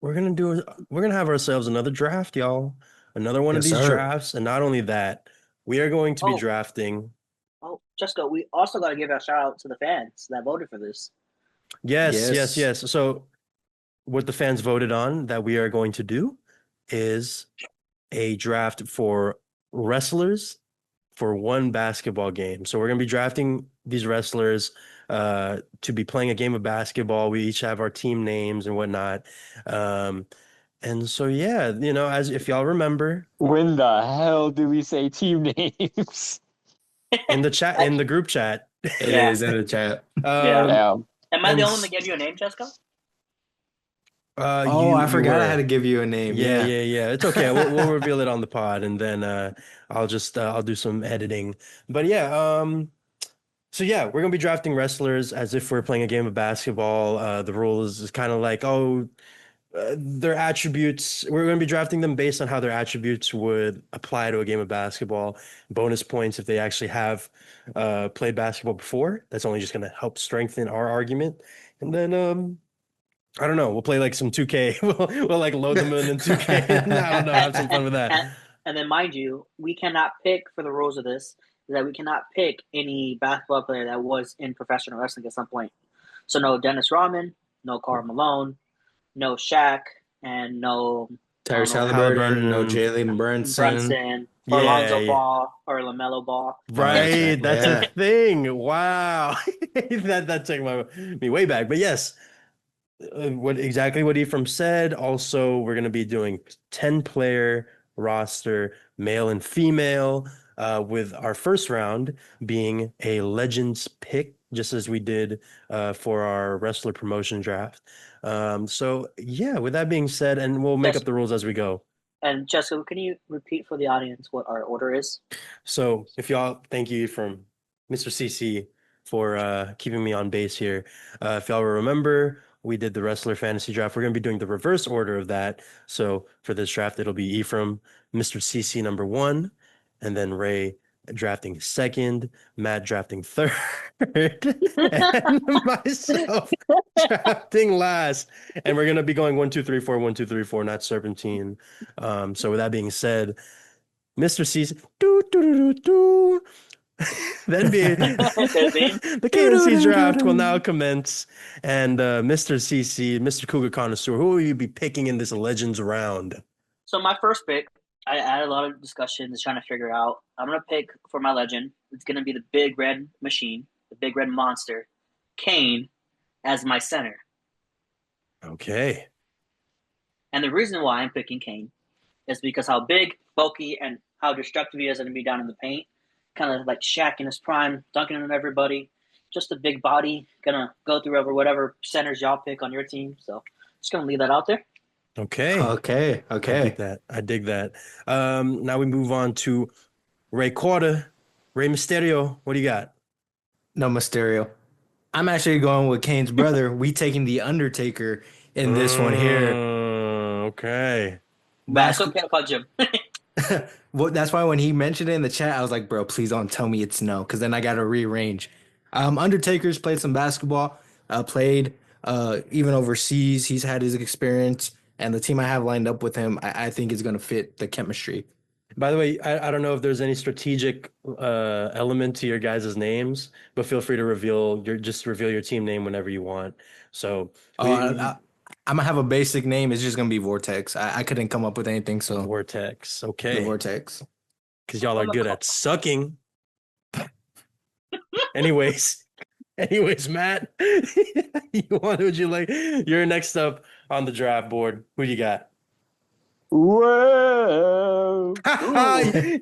we're gonna have ourselves another draft, y'all. Another one of Yes, these sir. drafts, and not only that, we are going to be Oh, drafting. oh, Jessica, we also got to give a shout out to the fans that voted for this. Yes, yes, Yes. yes. So what the fans voted on that we are going to do is a draft for wrestlers for one basketball game. So we're going to be drafting these wrestlers to be playing a game of basketball. We each have our team names and whatnot. Um, and so yeah, as if y'all remember When the hell do we say team names? in the chat in the group chat, It Yeah, is in the chat. yeah. um, Damn. Am I the and only one that gave you a name, Jessica? Oh, I you forgot I had to were. give you a name. Yeah, Yeah. yeah, yeah. It's okay. We'll reveal it on the pod, and then I'll do some editing. But yeah, so yeah, we're gonna be drafting wrestlers as if we're playing a game of basketball. The rules is kind of like, their attributes. We're gonna be drafting them based on how their attributes would apply to a game of basketball. Bonus points if they actually have played basketball before. That's only just gonna help strengthen our argument. And then I don't know. We'll play like some 2K. We'll like load them in 2K. And I don't know. Have some fun with that. And then, mind you, we cannot pick for the rules of this that we cannot pick any basketball player that was in professional wrestling at some point. So no Dennis Rodman, no Karl Malone, no Shaq, and no Tyrese Halliburton. Halliburton, no Jalen Brunson, or Yeah, Lonzo yeah. Ball, or LaMelo Ball. Right. That's Yeah. a thing. Wow. That took me way back. But yes, what Ephraim said. Also, we're going to be doing 10-player roster, male and female, with our first round being a legends pick, just as we did for our wrestler promotion draft. So yeah, with that being said, and we'll make up the rules as we go. And Jessica, can you repeat for the audience what our order is? So if y'all, thank you from Mr. CC for keeping me on base here. If y'all remember, we did the wrestler fantasy draft. We're going to be doing the reverse order of that. So for this draft, it'll be Ephraim, Mr. CC number 1, and then Ray drafting second, Matt drafting third, and myself drafting last. And we're going to be going 1, 2, 3, 4, 1, 2, 3, 4, not serpentine. So with that being said, Mr. CC, do. The NBA, the KNC draft will now commence, and Mr. CC, Mr. Cougar Connoisseur, who will you be picking in this Legends round? So my first pick, I had a lot of discussions trying to figure out. I'm gonna pick for my legend. It's gonna be the big red machine, the big red monster, Kane, as my center. Okay. And the reason why I'm picking Kane is because how big, bulky, and how destructive he is going to be down in the paint. Kind of like Shaq in his prime, dunking on everybody. Just a big body, gonna go through over whatever centers y'all pick on your team. So just gonna leave that out there. Okay. I dig that. Now we move on to Ray Quarter, Ray Mysterio. What do you got? No Mysterio. I'm actually going with Kane's brother. We taking the Undertaker in this one here. Okay. That's okay, I'll punch him. Well, that's why when he mentioned it in the chat, I was like, bro, please don't tell me it's no, because then I got to rearrange. Undertaker's played some basketball, played even overseas. He's had his experience, and the team I have lined up with him, I think is going to fit the chemistry. By the way, I don't know if there's any strategic element to your guys' names, but feel free to reveal your team name whenever you want. So I'm gonna have a basic name. It's just gonna be Vortex. I couldn't come up with anything, so Vortex. Okay. the Vortex. Because y'all are good at sucking. Anyways, Matt, would you like? You're next up on the draft board. Who you got? Whoa! I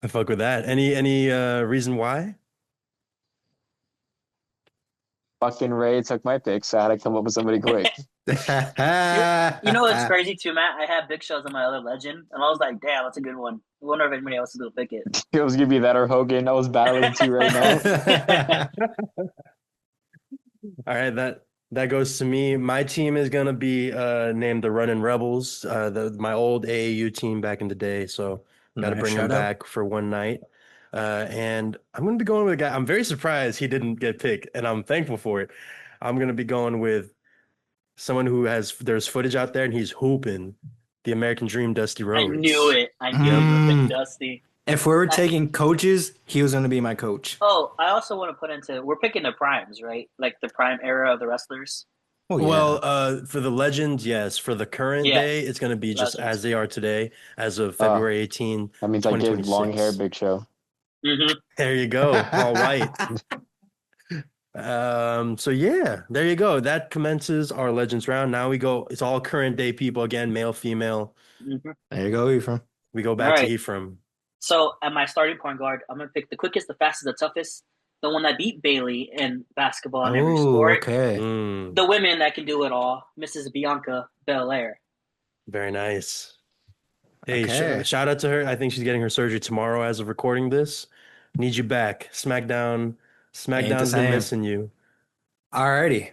fuck with that. Any reason why? Fucking Ray took my pick, so I had to come up with somebody quick. You know what's crazy too, Matt? I had Big Show's on my other legend, and I was like, damn, that's a good one. I wonder if anybody else is gonna pick it. It was gonna be that or Hogan. I was battling two right now. All right, that goes to me. My team is gonna be named the Running Rebels, my old AAU team back in the day. So gotta bring them back for one night. And I'm gonna be going with a guy. I'm very surprised he didn't get picked, and I'm thankful for it. I'm gonna be going with someone who there's footage out there, and he's hooping. The American Dream, Dusty Rhodes. I knew it. I knew it, Dusty. If we were taking coaches, he was going to be my coach. Oh, I also want to put we're picking the primes, right? Like the prime era of the wrestlers. Oh, yeah. Well, for the legends, yes. For the current day, it's going to be just as they are today, as of February 18. That means I give long hair, Big Show. Mm-hmm. There you go, all white. So yeah, there you go. That commences our legends round. Now we go. It's all current day people again, male, female. Mm-hmm. There you go, Ephraim. We go back to Ephraim. So at my starting point guard, I'm gonna pick the quickest, the fastest, the toughest, the one that beat Bailey in basketball in every sport. Okay. The women that can do it all, Mrs. Bianca Belair. Very nice. Hey, shout out to her. I think she's getting her surgery tomorrow as of recording this. Need you back. SmackDown's been missing you. Alrighty.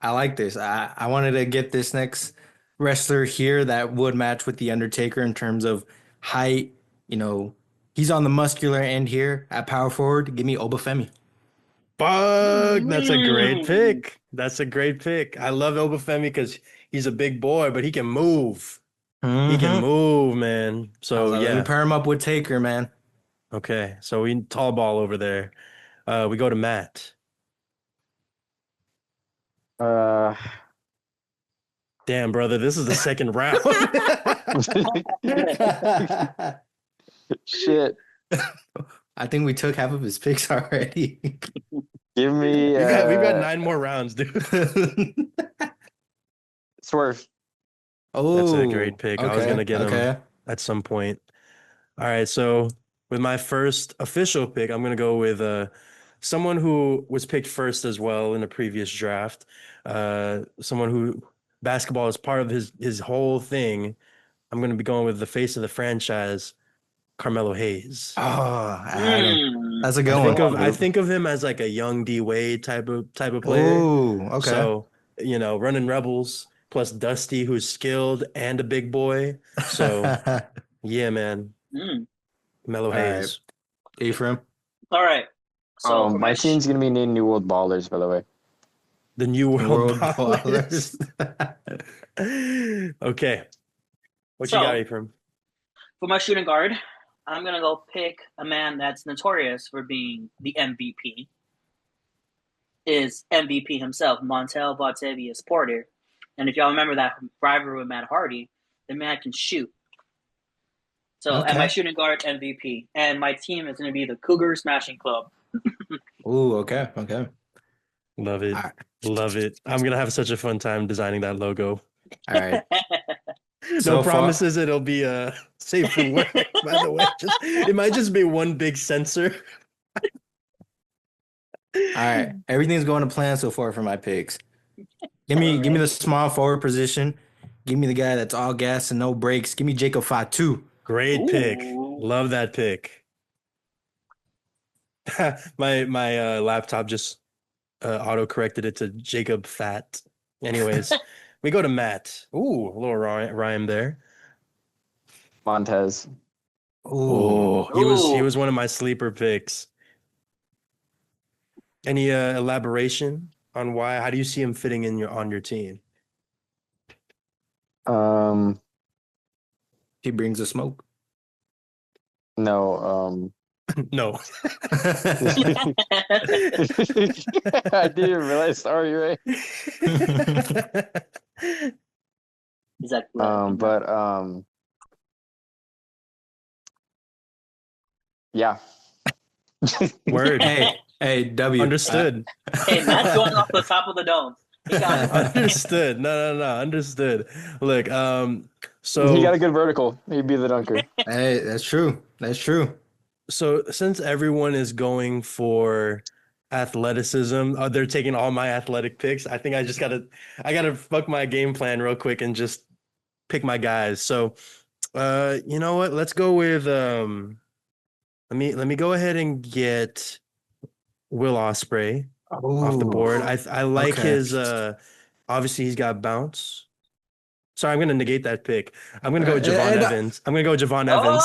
I like this. I wanted to get this next wrestler here that would match with The Undertaker in terms of height. You know, he's on the muscular end here at power forward. Give me Obafemi. Fuck, that's a great pick. That's a great pick. I love Obafemi because he's a big boy, but he can move. He can Mhm. move, man. I was So like, let me yeah. pair him up with Taker, man. Okay. So we tall ball over there. We go to Matt. Uh, Damn, brother, this is the second round. shit. I think we took half of his picks already. Give me We've got 9 more rounds, dude. Swerve. That's a Oh, great pick. I was okay, gonna get him okay. at some point. All right, so with my first official pick, I'm gonna go with someone who was picked first as well in the previous draft. Someone who basketball is part of his whole thing. I'm gonna be going with the face of the franchise, Carmelo Hayes. Oh, I had him. Mm. That's a I good think one. of I think of him as like a young D Wade type of player. Oh, okay. So, running Rebels plus Dusty, who's skilled and a big boy. So, yeah, man, Mm. Melo All right, Hayes. Ephraim. All right. So for My team's gonna be named New World Ballers, by the way. The New World World Ballers. Okay. What you got, So- Ephraim? for my shooting guard, I'm gonna go pick a man that's notorious for being the MVP. Is MVP himself, Montel Vontavious Porter. And if y'all remember that rivalry with Matt Hardy, the man can shoot. So, and my Okay. shooting guard MVP, and my team is going to be the Cougar Smashing Club. Oh, okay, okay. Love it. All right. Love it. I'm gonna have such a fun time designing that logo. All right. No So far- promises it'll be safe for work, by the way. It might just be one big sensor. All right. Everything's going to plan so far for my picks. Give me the small forward position. Give me the guy that's all gas and no brakes. Give me Jacob Fatu. Great pick. Ooh. Love that pick. My laptop just auto corrected it to Jacob Fat. Anyways, we go to Matt. Ooh, a little rhyme there. Montez. Oh, He was one of my sleeper picks. Any elaboration on why? How do you see him fitting in on your team? he brings the smoke. No. No. I didn't realize. Sorry, Ray. He's like, yeah. Word. Hey, W. Understood. hey, Matt's going off the top of the dome. He got it. Understood. No. Understood. Look, so He got a good vertical. He'd be the dunker. Hey, that's true. That's true. So since everyone is going for athleticism, they're taking all my athletic picks. I think I gotta fuck my game plan real quick and just pick my guys. So, you know what? Let's go with let me go ahead and get Will Ospreay off the board. I like okay. his obviously he's got bounce. Sorry, I'm gonna negate that pick. I'm gonna go with Javon Evans. I'm gonna go with Javon Evans.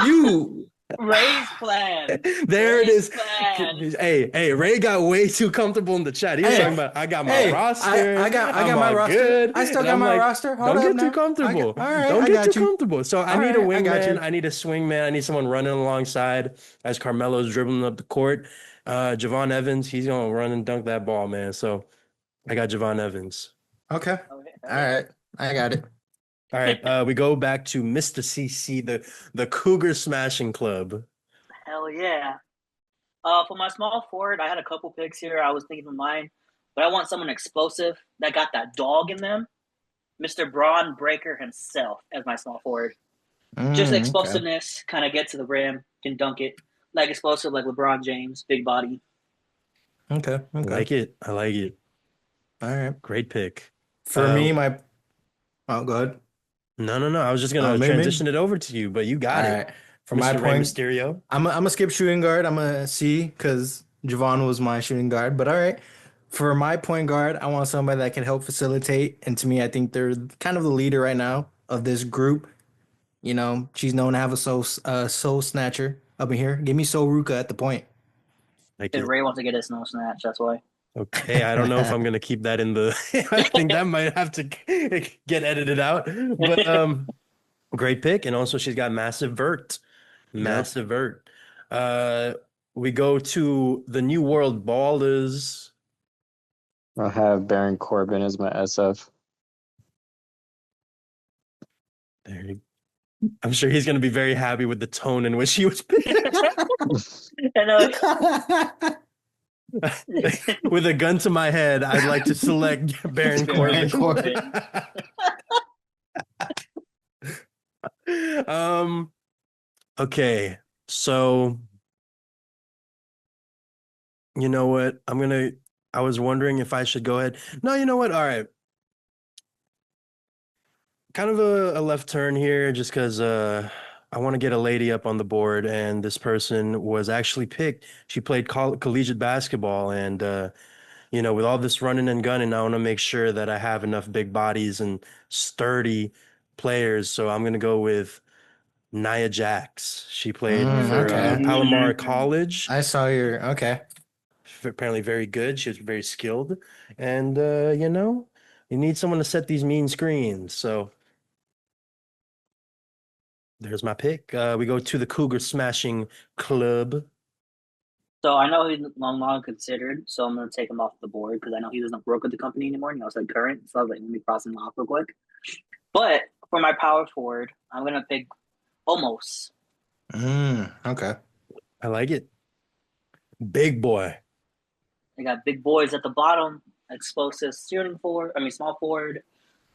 You Ray's plan. There it Ray's is. plan. Hey, Ray got way too comfortable in the chat. He was talking about I got my roster. I got my all roster. Good. I still And got I'm my like, roster. Hold don't up get too now. comfortable. All right, Don't I get got too you. comfortable. So I All need a right, I got wingman. you. I need a swing man. I need someone running alongside as Carmelo's dribbling up the court. Javon Evans, he's gonna run and dunk that ball, man. So I got Javon Evans. Okay. All right. I got it. All right. We go back to Mr. CC, the Cougar Smashing Club. Hell yeah. For my small forward, I had a couple picks here. I was thinking of mine, but I want someone explosive that got that dog in them. Mr. Braun Breaker himself as my small forward. Just explosiveness, kind of get to the rim, can dunk it. Like explosive, like LeBron James, big body. Okay. I like it. I like it. All right. Great pick. For me, my go ahead. No. I was just gonna transition it over to you, but you got it. Right. For Mr. my Rey point, Mysterio. I'm gonna skip shooting guard. I'm gonna see because Javon was my shooting guard. But all right, for my point guard, I want somebody that can help facilitate. And to me, I think they're kind of the leader right now of this group. You know, she's known to have a soul snatcher up in here. Give me Soul Ruka at the point. Like And it. Ray wants to get his snow snatch. That's why. Okay, I don't know if I'm gonna keep that in the. I think that might have to get edited out. But great pick, and also she's got massive vert, Yep. massive vert. Uh, we go to the New World Ballers. I'll have Baron Corbin as my SF. There you- I'm sure he's gonna be very happy with the tone in which he was picked. I know. With a gun to my head, I'd like to select Baron Baron Corbin. Okay, so you know what? I was wondering if I should go ahead. No, you know what? All right. Kind of a left turn here just because I want to get a lady up on the board, and this person was actually picked. She played collegiate basketball, and with all this running and gunning, I want to make sure that I have enough big bodies and sturdy players. So I'm gonna go with Nia Jax. She played for Okay. Palomar College. I saw your okay. Apparently very good. She was very skilled, and you need someone to set these mean screens. So there's my pick. We go to the Cougar Smashing Club. So I know he's long considered, so I'm gonna take him off the board because I know he doesn't work with the company anymore. And he also current, so I was like, let me cross him off real quick. But for my power forward, I'm gonna pick Omos. Okay. I like it. Big boy. I got big boys at the bottom, explosive shooting forward. I mean, small forward.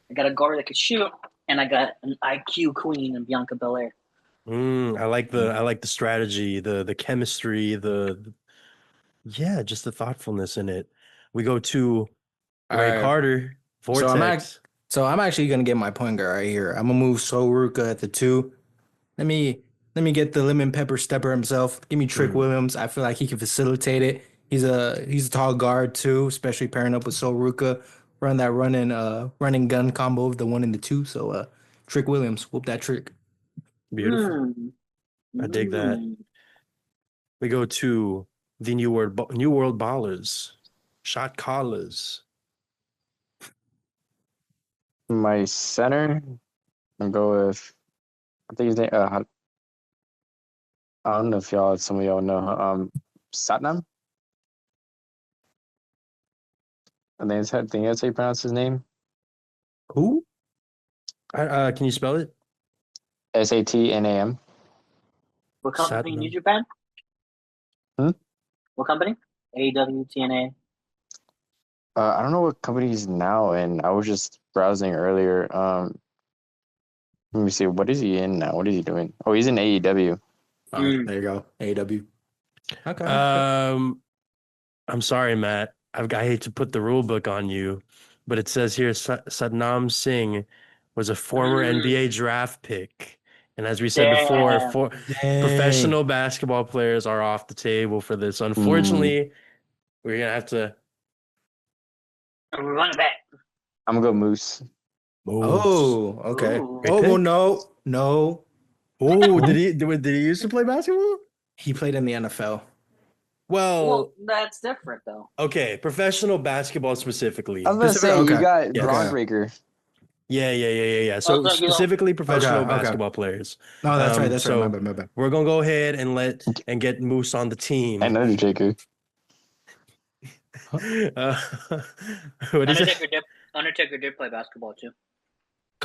I got a guard that can shoot, and I got an IQ queen in Bianca Belair. I like the strategy, the chemistry, just the thoughtfulness in it. We go to All Ray right. Carter, So Vortex. I'm actually gonna get my point guard right here. I'm gonna move Soruka at the 2. Let me get the lemon pepper stepper himself. Give me Trick Williams. I feel like he can facilitate it. He's a tall guard too, especially pairing up with Soruka. Run that running gun combo of the 1 and the 2. So Trick Williams, whoop that trick. Beautiful. Mm. I dig that. We go to the New World Ballers, Shot Callers. My center, I'll go with, I think his name, I don't know if some of y'all know, Satnam? I think that's how you pronounce his name. Who? Can you spell it? Satnam. What company in Satnam. New Japan? Hmm? What company? AEW, TNA. I don't know what company he's now in. I was just browsing earlier. Let me see. What is he in now? What is he doing? Oh, he's in AEW. Oh, there you go. AW. Okay. I'm sorry, Matt. I hate to put the rule book on you, but it says here Satnam Singh was a former NBA draft pick. And as we said before, Damn. professional basketball players are off the table for this. Unfortunately, we're gonna have to Run it back. I'm gonna go Moose. move. Oh, okay. Ooh. Great Oh, well, pick. no. Oh, did he used to play basketball? He played in the NFL. Well, that's different though. Okay, professional basketball specifically. I was gonna say Okay. you got Yeah. Groundbreaker. Yeah. So Okay, specifically professional Okay. basketball players. No, that's right. So My bad. we're gonna go ahead and get Moose on the team. And Undertaker. What is it? Undertaker did play basketball too.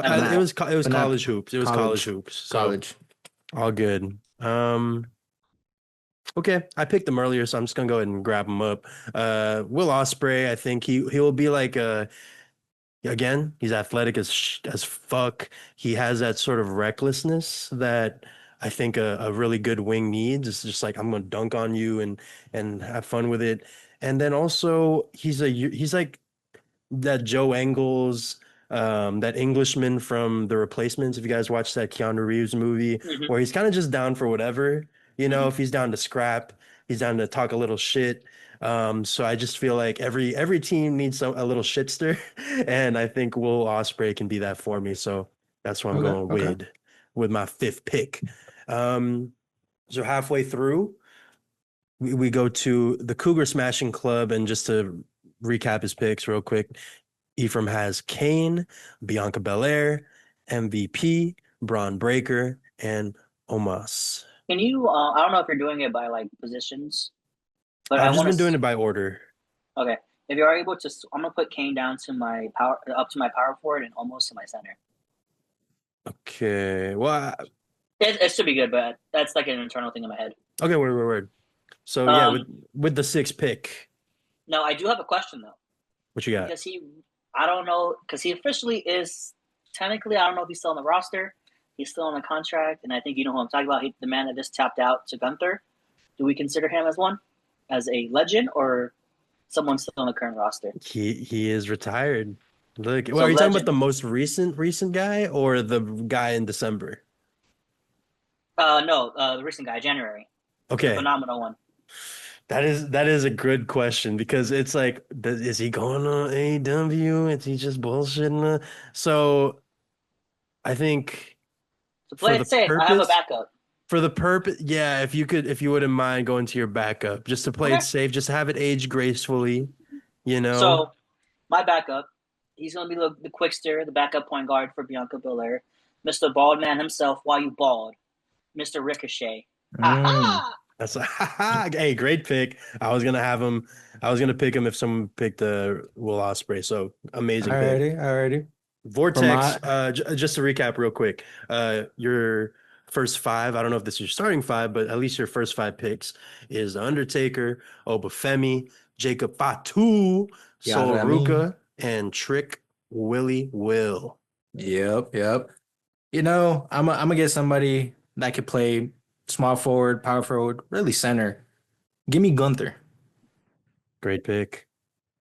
It was college hoops. It was college College. hoops. So College. all good. Okay, I picked him earlier, so I'm just gonna go ahead and grab him up. Will Ospreay, I think he will be like again, he's athletic as fuck. He has that sort of recklessness that I think a really good wing needs. It's just like I'm gonna dunk on you and have fun with it. And then also he's like that Joe Engels, that Englishman from The Replacements. If you guys watched that Keanu Reeves movie, where he's kind of just down for whatever, if he's down to scrap, he's down to talk a little shit. So I just feel like every team needs a little shitster, and I think Will Ospreay can be that for me. So that's what I'm going with my 5th pick. So halfway through, we go to the Cougar Smashing Club, and just to recap his picks real quick, Ephraim has Kane, Bianca Belair, MVP, Braun Breaker, and Omos. Can you? I don't know if you're doing it by like positions, but I I've just want been doing to. it by order. Okay, if you are able to, I'm gonna put Kane down to my power, up to my power forward, and almost to my center. Okay. Well, It should be good, but that's like an internal thing in my head. okay, word. So yeah, Um, with the sixth pick, No, I do have a question though, what you got? because I don't know, because he officially is technically, I don't know if he's still on the roster. He's still on the contract, and I think you know who I'm talking about. The man that just tapped out to Gunther. Do we consider him as one, as a legend, or someone still on the current roster? He is retired. Look, well, So are you talking about legend. the most recent guy or the guy in December? No, the recent guy, January, the Okay, phenomenal one. that is a good question, because it's like, is he going on AEW? Is he just bullshitting? So I think So for play the it safe. I have a purpose backup. for the purpose, yeah, if you wouldn't mind going to your backup, just to play Okay. it safe, just have it age gracefully, you know. So my backup, he's gonna be the quickster, the backup point guard for Bianca Belair, Mr. Bald Man himself. Why you bald, Mr. Ricochet? Ha Mm. ha! That's hey, great pick. I was gonna have him. I was gonna pick him if someone picked the Will Ospreay. So amazing pick. Alrighty. For Vortex. my Just to recap real quick. Your first five. I don't know if this is your starting five, but at least your first five picks is The Undertaker, Obafemi, Jacob Fatu, Sol Yada mean. Ruka, and Trick Willie Will. Yep. You know, I'm gonna get somebody that could play small forward, power forward, really center. Give me Gunther. Great pick.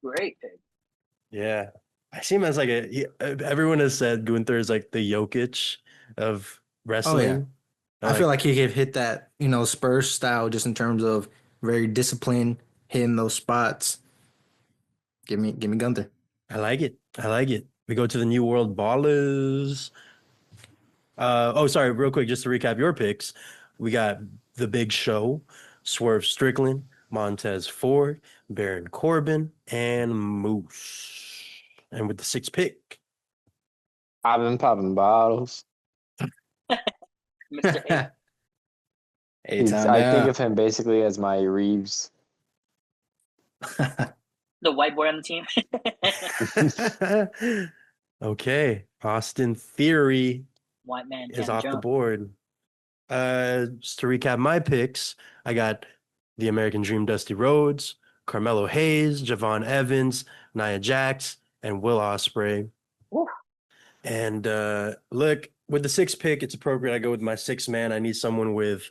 Great pick. Yeah. I see him as like everyone has said Gunther is like the Jokic of Oh yeah. wrestling. I feel like he could hit that, Spurs style just in terms of very disciplined, hitting those spots. Give me Gunther. I like it. I like it. We go to the New World Ballers. Oh, sorry, real quick, just to recap your picks. We got The Big Show, Swerve Strickland, Montez Ford, Baron Corbin, and Moose. And with the sixth pick, I've been popping bottles. Mr. A. I think of him basically as my Reeves. The white boy on the team. Okay, Austin Theory White man is can't off the jump. board. Just to recap my picks, I got the American Dream Dusty Rhodes, Carmelo Hayes, Javon Evans, Nia Jax, and Will Ospreay. Ooh. And look, with the sixth pick, it's appropriate I go with my sixth man. I need someone with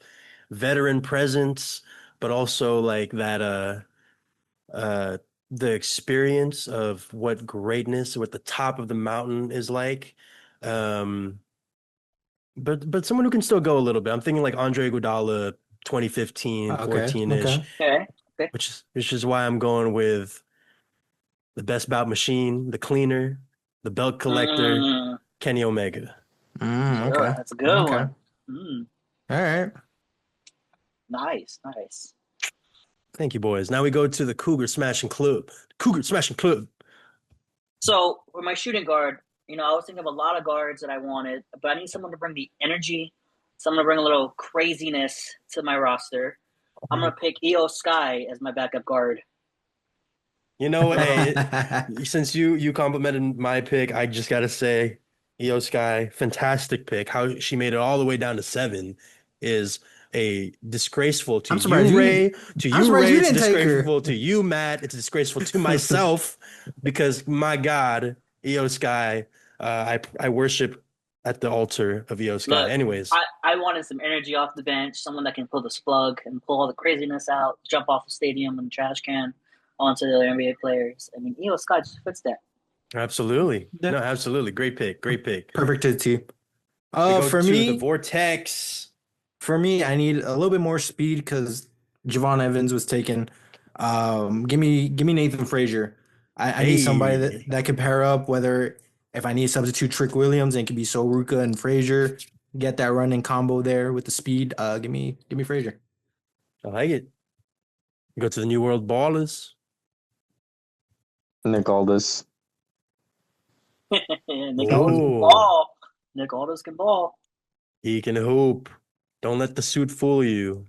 veteran presence, but also like that the experience of what greatness, what the top of the mountain is like. But someone who can still go a little bit. I'm thinking like Andre Iguodala, 2015, Okay. 14-ish, Okay. which is why I'm going with the best bout machine, the cleaner, the belt collector, Mm, Kenny Omega. Okay. That's a good Okay. one. Mm, All right. nice. Thank you, boys. Now we go to the Cougar Smashing Club. Cougar Smashing Club. So for my shooting guard, I was thinking of a lot of guards that I wanted, but I need someone to bring the energy, someone to bring a little craziness to my roster. I'm gonna pick EO Sky as my backup guard. You know, hey, since you complimented my pick, I just gotta say, Io Sky, fantastic pick. How she made it all the way down to 7 is a disgraceful to I'm surprised you, you Ray. didn't- To I'm you, surprised Ray. you It's didn't take her. disgraceful to you, Matt. It's disgraceful to myself because my God, Io Sky, I worship at the altar of Io Sky. Look, Anyways, I wanted some energy off the bench, someone that can pull the plug and pull all the craziness out, jump off the stadium and trash can onto the other NBA players. I mean, EO Sky just fits that. absolutely. Yeah. No, absolutely. Great pick. Great pick. Perfect to the team. We go For to the me, Vortex. I need a little bit more speed because Javon Evans was taken. Give me Nathan Frazier. I need somebody Hey. that can pair up. Whether if I need to substitute Trick Williams, and it could be So Ruka and Frazier. Get that running combo there with the speed. Give me Frazier. I like it. Go to the New World Ballers. Nick Aldis. Nick Aldis can Oh, ball. Nick Aldis can ball. he can hoop. Don't let the suit fool you.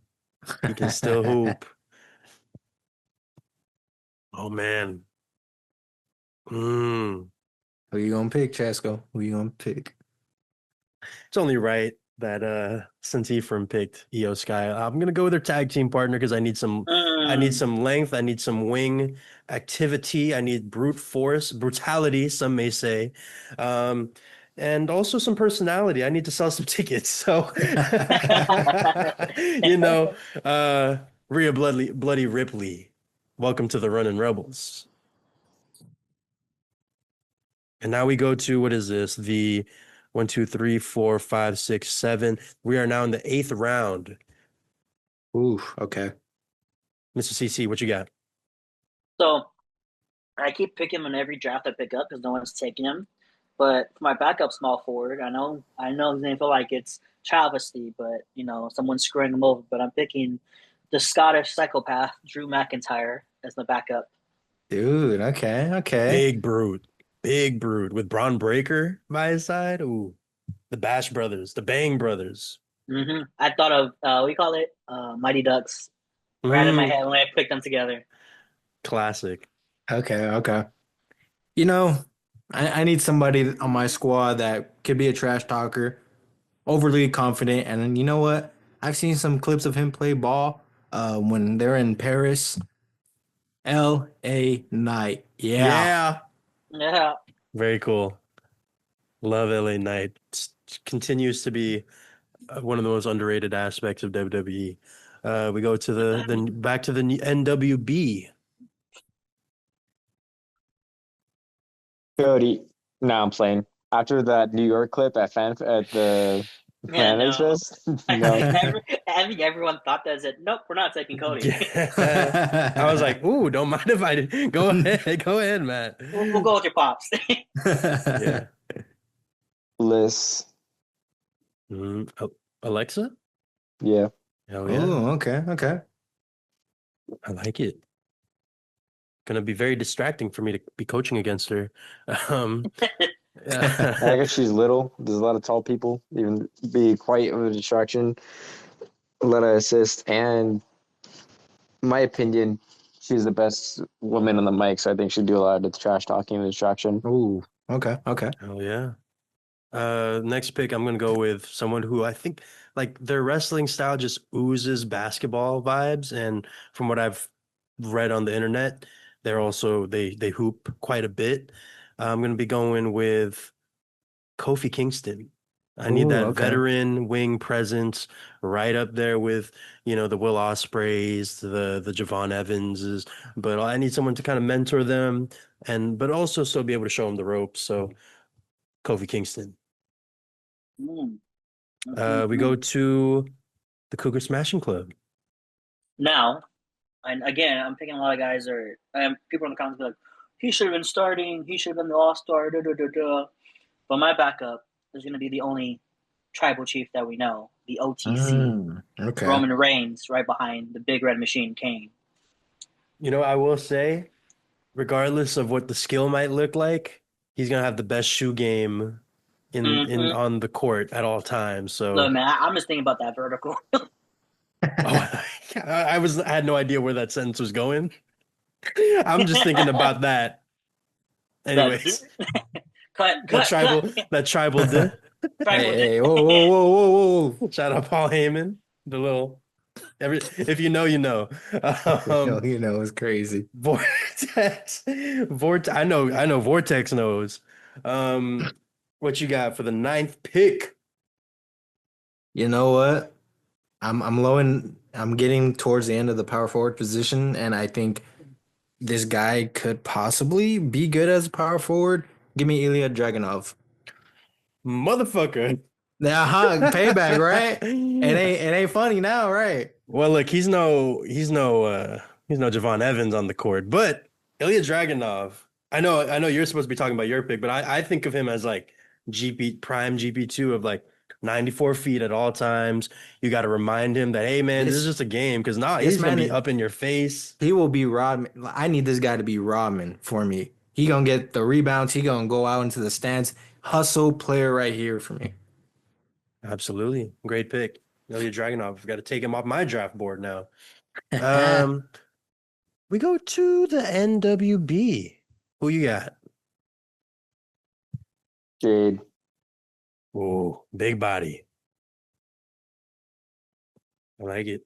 He can still hoop. Oh man. Mm. Who you gonna pick, Cesco? Who you gonna pick? It's only right that since Ephraim picked Io Sky, I'm gonna go with their tag team partner because I need some length, I need some wing activity, I need brute force, brutality, some may say. And also some personality. I need to sell some tickets. So you know, Rhea Bloody Ripley. Welcome to the Running Rebels. And now we go to what is this? The 1, 2, 3, 4, 5, 6, 7. We are now in the 8th round. Ooh, okay. Mr. CC, what you got? So I keep picking him in every draft I pick up because no one's taking him. But for my backup small forward, I know his name feel like it's travesty, but someone's screwing him over. But I'm picking the Scottish psychopath Drew McIntyre as my backup. Dude, okay. Big brute with Braun Breaker by his side. Ooh, the Bash Brothers, the Bang Brothers. I thought of what do you call it? Mighty Ducks. Right in my head when I picked them together. Classic. Okay. You know, I need somebody on my squad that could be a trash talker, overly confident, and then you know what? I've seen some clips of him play ball when they're in Paris. LA Knight. Yeah. Yeah. Very cool. Love LA Knight. Continues to be one of the most underrated aspects of WWE. We go to the back to the NWB. Cody. No, I'm playing. After that New York clip at the Yeah, Fan no. Fest, no. I think everyone thought that. Said, nope, we're not taking Cody. Yeah. I was like, ooh, don't mind if I did. Go ahead, Matt. We'll go with your pops. Yeah. Bliss. Alexa? Yeah. Hell yeah. Oh, okay. I like it. Gonna be very distracting for me to be coaching against her. I guess she's little. There's a lot of tall people. Even be quite of a distraction. A lot of assists, and in my opinion, she's the best woman on the mic. So I think she'd do a lot of the trash talking and distraction. Ooh, okay. Hell yeah. Next pick, I'm gonna go with someone who I think like their wrestling style just oozes basketball vibes, and from what I've read on the internet, they hoop quite a bit. I'm gonna be going with Kofi Kingston. I need Ooh, that okay. veteran wing presence right up there with, the Will Ospreys, the Javon Evanses, but I need someone to kind of mentor them but also still be able to show them the ropes. So Kofi Kingston. We go to the Cougar Smashing Club. Now, and again, I'm picking a lot of guys or people in the comments be like, he should have been starting. He should have been the all-star. But my backup is going to be the only tribal chief that we know, the OTC, Okay. Roman Reigns, right behind the Big Red Machine, Kane. I will say, regardless of what the skill might look like, he's gonna have the best shoe game in on the court at all times. So, look, man, I'm just thinking about that vertical. I had no idea where that sentence was going. I'm just thinking about that. Anyways, that tribal. Hey, whoa. Shout out Paul Heyman. The little if you know, you know. It's crazy. Vortex. I know Vortex knows. What you got for the 9th pick? You know what? I'm getting towards the end of the power forward position, and I think this guy could possibly be good as a power forward. Give me Ilya Dragunov. Motherfucker. Payback, right? It ain't funny now, right? Well, look, he's no Javon Evans on the court, but Ilya Dragunov. I know you're supposed to be talking about your pick, but I think of him as like GP prime GP2 of like 94 feet at all times. You got to remind him that, hey, man, this is This just a game because this he's going to man be up in your face. he will be Rodman. I need this guy to be Rodman for me. He gonna get the rebounds. He gonna go out into the stands. Hustle player right here for me. Absolutely. Great pick. Ilya Dragunov. I've got to take him off my draft board now. Um, we go to the NWB. Who you got? Jade. Oh, big body. I like it.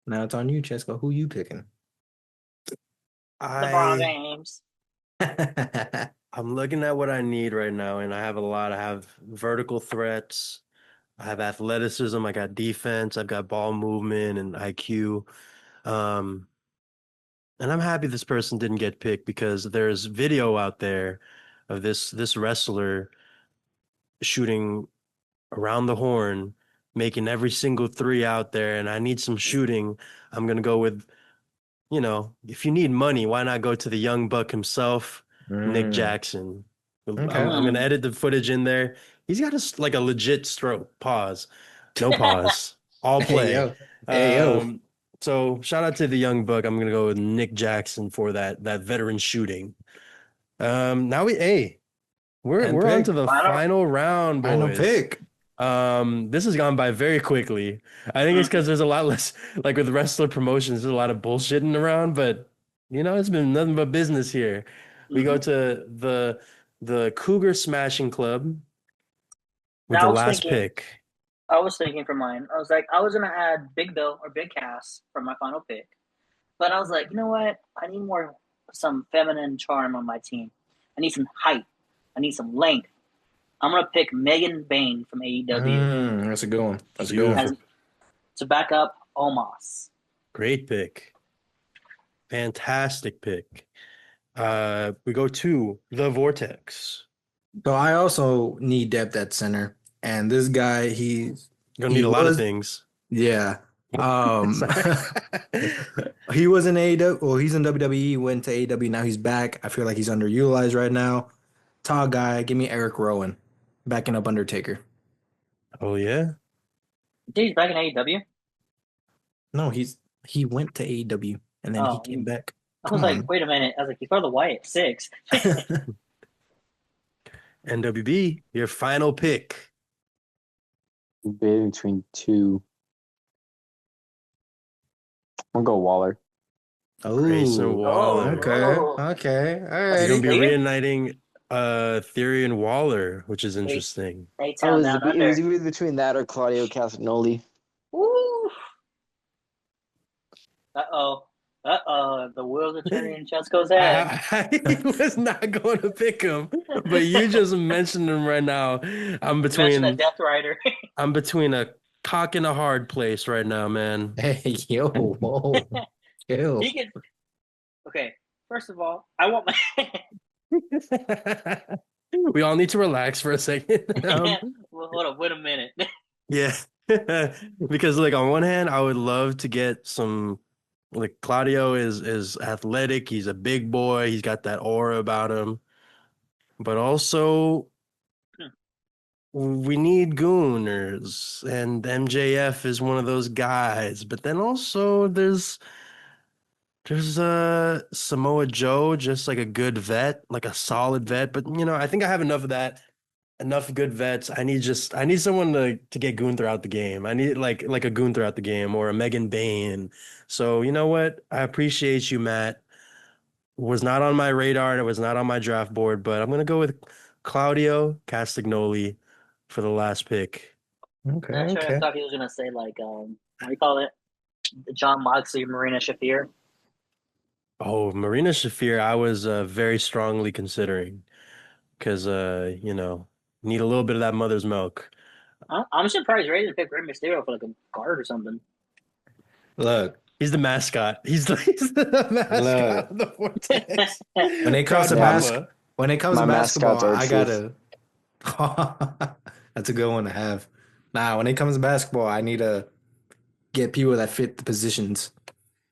Now it's on you, Cesco. Who you picking? LeBron I James. I'm looking at what I need right now, and I have a lot. I have vertical threats. I have athleticism. I got defense. I've got ball movement and IQ. Um, and I'm happy this person didn't get picked because there's video out there of this wrestler shooting around the horn, making every single three out there, and I need some shooting. I'm gonna go with, if you need money, why not go to the young buck himself, Nick Mm, Jackson? I'm, okay. I'm gonna Mm. edit the footage in there. He's got like a legit stroke. Pause. No pause. All Hey play. yo. Hey yo. Um, so shout out to the young buck. I'm gonna go with Nick Jackson for that veteran shooting. Now we're And we're on to pick. the Final. final round, Final boys. pick. This has gone by very quickly. I think it's because there's a lot less, like with wrestler promotions, there's a lot of bullshitting around, but it's been nothing but business here. We go Mm-hmm. to the Cougar Smashing Club with Now the last pick. I was thinking for mine. I was like, I was gonna add Big Bill or Big Cass for my final pick, but I was like, you know what? I need some feminine charm on my team. I need some height. I need some length. I'm gonna pick Megan Bain from AEW That's a good one. That's a good one. as Beautiful. to back up Omos. Great pick. Fantastic pick. We go to the Vortex. So I also need depth at center. And this guy, Gonna he need a lot of was, things. yeah. Sorry. He was in AEW, well, he's in WWE, went to AEW, now he's back. I feel like he's underutilized right now. Tall guy, give me Eric Rowan, backing up Undertaker. Oh yeah. Dude, he's back in AEW. No, he went to AEW and then he Oh, came back. I was Come like, on. wait a minute. I was like, he's part of the Wyatt Six. NWB, your final pick. Between two. I'm gonna go Waller. Grayson Oh, Waller. okay. All You're That's gonna be righty. Theory? reuniting Theory and Waller, which is interesting. Oh, A-Town Down it was Under. either between that or Claudio Castagnoli. Woo! Uh-oh. The wheels are turning in Cesco's head. I was not going to pick him, but you just mentioned him right now. I'm You mentioned a between Death Rider. I'm between a cock and a hard place right now, man. Hey, yo, whoa, chill. He can. Okay, first of all, I want my. We all need to relax for a second. Well, hold up. Wait a minute. Yeah. Because like on one hand, I would love to get some, like, Claudio is athletic, he's a big boy, he's got that aura about him. But also we need gooners, and MJF is one of those guys. But then also there's Samoa Joe, just like a good vet, like a solid vet. But I think I have enough of that. Enough good vets. I need someone to get goon throughout the game. I need like a goon throughout the game or a Megan Bain. So you know what? I appreciate you, Matt. Was not on my radar. It was not on my draft board, but I'm gonna go with Claudio Castagnoli for the last pick. Okay, Actually, I okay. thought he was gonna say like what do you call it? John Moxley, Marina Shafir. Oh, Marina Shafir, I was very strongly considering because need a little bit of that mother's milk. I'm surprised Ray didn't pick Rey Mysterio for like a guard or something. Look, He's the mascot. He's the mascot of the Vortex. when it comes Proud to Papa. when it comes My to basketball, mascots are I truth. gotta. That's a good one to have. Nah, when it comes to basketball, I need to get people that fit the positions.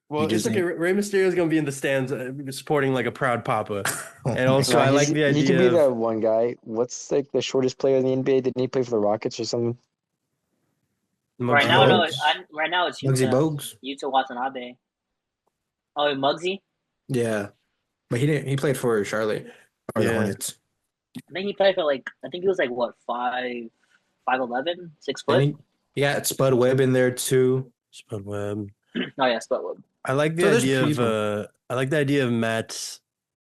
Well, He it's just okay. ain't. Rey Mysterio is gonna be in the stands supporting like a proud papa. Oh And my also, No, I like gosh. the he can be idea that of one guy. What's like the shortest player in the NBA? Didn't he play for the Rockets or something? Right Muggsy now, no. Bogues. Bogues. Right now it's Muggsy Yuta. Bogues. Yuta Watanabe. Oh, Muggsy. Yeah, but he didn't. He played for Charlotte or the Yeah. Hornets. I think he played for like. I think he was like what 5'11", 6 foot. Then he got Spud Webb in there too. Spud Webb. Oh yeah, Sputwood. I like the So there's idea of people. Matt's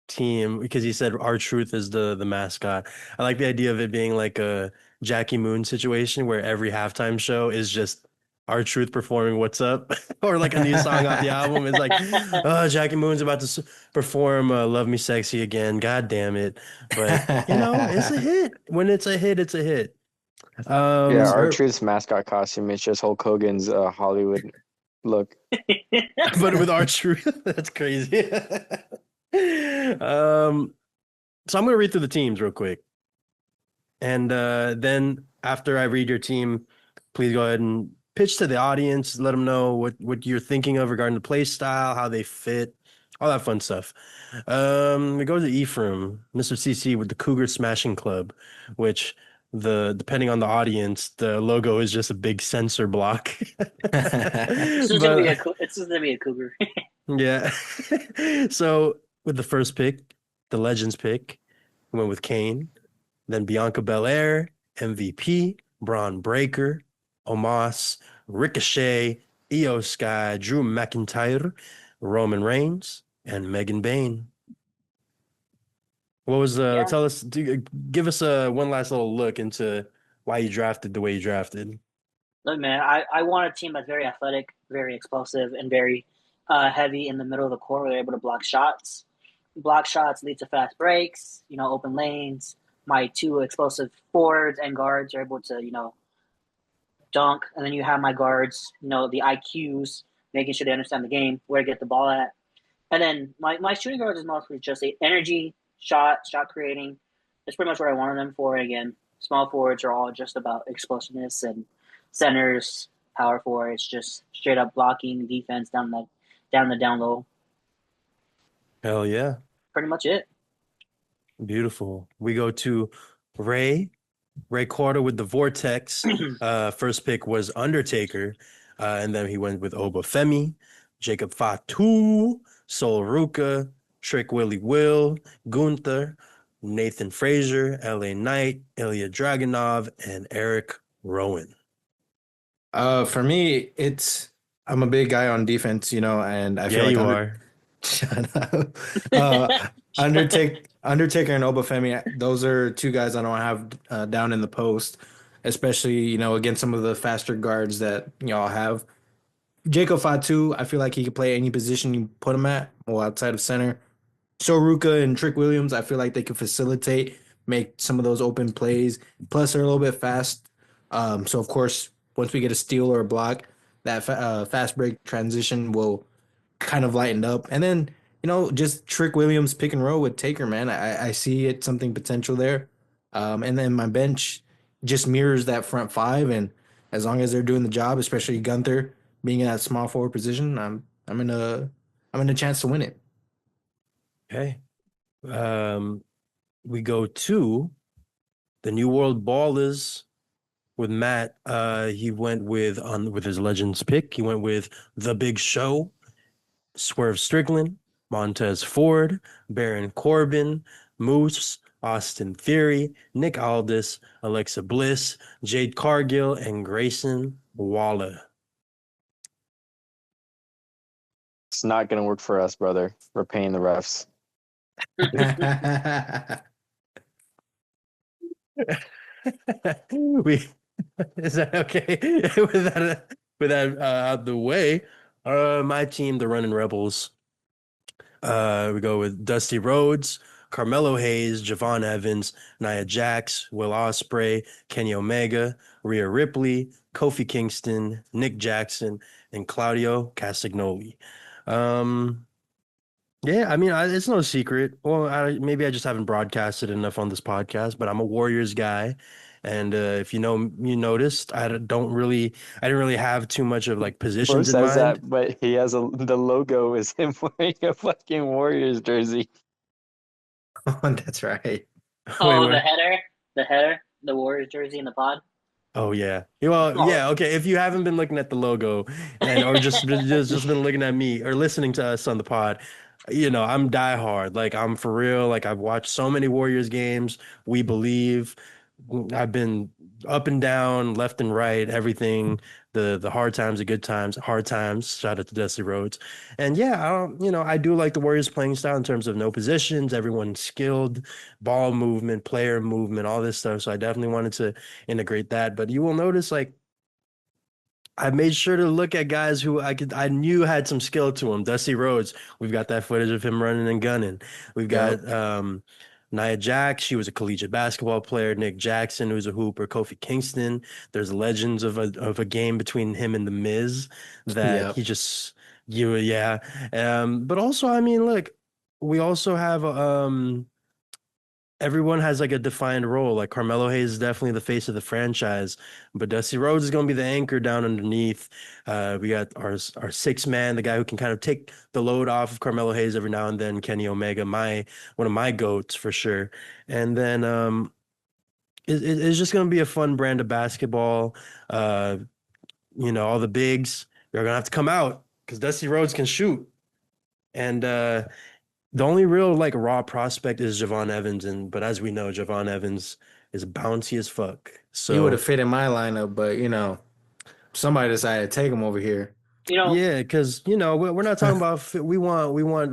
team because he said our truth is the mascot. I like the idea of it being like a Jackie Moon situation where every halftime show is just our truth performing "What's Up" or like a new song off the album. It's like, oh, Jackie Moon's about to perform "Love Me Sexy" again. God damn it! But you know, it's a hit. When it's a hit, it's a hit. Yeah, Um, our Sir. truth's mascot costume is just Hulk Hogan's Hollywood look. but with our truth, that's crazy. So I'm gonna read through the teams real quick. And then after I read your team, please go ahead and pitch to the audience. Let them know what you're thinking of regarding the play style, how they fit, all that fun stuff. We go to Ephraim, Mr. CC with the Cougar Smashing Club, which depending on the audience, the logo is just a big sensor block. It's just gonna be But it's just gonna be a cougar. yeah. So with the first pick, the Legends pick, we went with Kane. Then Bianca Belair, MVP, Braun Breaker, Omos, Ricochet, Io Sky, Drew McIntyre, Roman Reigns, and Megan Bayne. What was Yeah. tell us give us a one last little look into why you drafted the way you drafted. Look, man, I want a team that's very athletic, very explosive, and very heavy in the middle of the court where they're able to block shots. Block shots lead to fast breaks, open lanes. My two explosive forwards and guards are able to, dunk. And then you have my guards, the IQs, making sure they understand the game, where to get the ball at. And then my shooting guards is mostly just energy, shot creating. That's pretty much what I wanted them for. Again, small forwards are all just about explosiveness, and centers, power forwards, just straight up blocking defense down low. Hell yeah. Pretty much it. Beautiful. We go to Ray. Ray Carter with the Vortex. First pick was Undertaker. And then he went with Obafemi, Jacob Fatu, Sol Ruka, Trick Willie Will, Gunther, Nathan Frazier, LA Knight, Ilya Dragunov, and Eric Rowan. For me, I'm a big guy on defense, and I feel Yeah, like you are. Shut up. Undertaker and Obafemi, those are two guys I don't have down in the post, especially, against some of the faster guards that y'all have. Jacob Fatu, I feel like he could play any position you put him at, well, outside of center. Soruka and Trick Williams, I feel like they could facilitate, make some of those open plays. Plus, they're a little bit fast. So, of course, once we get a steal or a block, that fast break transition will kind of lightened up. And then, just Trick Williams pick and roll with Taker, man. I see it something potential there. And then my bench just mirrors that front five. And as long as they're doing the job, especially Gunther being in that small forward position, I'm in a chance to win it. Okay. We go to the New World Ballers with Matt. He went with his Legends pick. He went with The Big Show, Swerve Strickland, Montez Ford, Baron Corbin, Moose, Austin Theory, Nick Aldis, Alexa Bliss, Jade Cargill, and Grayson Waller. It's not gonna work for us, brother. We're paying the refs. we Is that okay? With that out the way, my team, the Running Rebels. We go with Dusty Rhodes, Carmelo Hayes, Javon Evans, Nia Jax, Will Ospreay, Kenny Omega, Rhea Ripley, Kofi Kingston, Nick Jackson, and Claudio Castagnoli. Um, Yeah, I mean, it's no secret. Well, maybe I just haven't broadcasted enough on this podcast, but I'm a Warriors guy, and if you know, you noticed, I didn't really have too much of like Bro positions in says mind. that, but the logo is him wearing a fucking Warriors jersey. Oh, that's right. Wait, Oh, what? the Warriors jersey in the pod. Oh yeah. Well, Oh, yeah, okay. If you haven't been looking at the logo and or just been looking at me or listening to us on the pod, I'm diehard. Like I'm for real. Like I've watched so many Warriors games. We believe. I've been up and down, left and right, everything. The hard times, the good times, hard times. Shout out to Dusty Rhodes. And yeah, I do like the Warriors playing style in terms of no positions, everyone's skilled, ball movement, player movement, all this stuff. So I definitely wanted to integrate that. But you will notice, like, I made sure to look at guys who I knew had some skill to them. Dusty Rhodes, we've got that footage of him running and gunning. We've Yep. got Nia Jax, she was a collegiate basketball player. Nick Jackson, who's a hooper. Kofi Kingston. There's legends of a game between him and the Miz that Yep. he just yeah. But also, I mean, look, we also have everyone has like a defined role. Like Carmelo Hayes is definitely the face of the franchise, but Dusty Rhodes is going to be the anchor down underneath. We got our six man, the guy who can kind of take the load off of Carmelo Hayes every now and then. Kenny Omega, my one of my goats for sure. And then it's just going to be a fun brand of basketball. Uh, all the bigs they're going to have to come out because Dusty Rhodes can shoot. And the only real like raw prospect is Javon Evans, but as we know, Javon Evans is bouncy as fuck. He would have So fit in my lineup, but somebody decided to take him over here. you know, yeah, because we're not talking about we want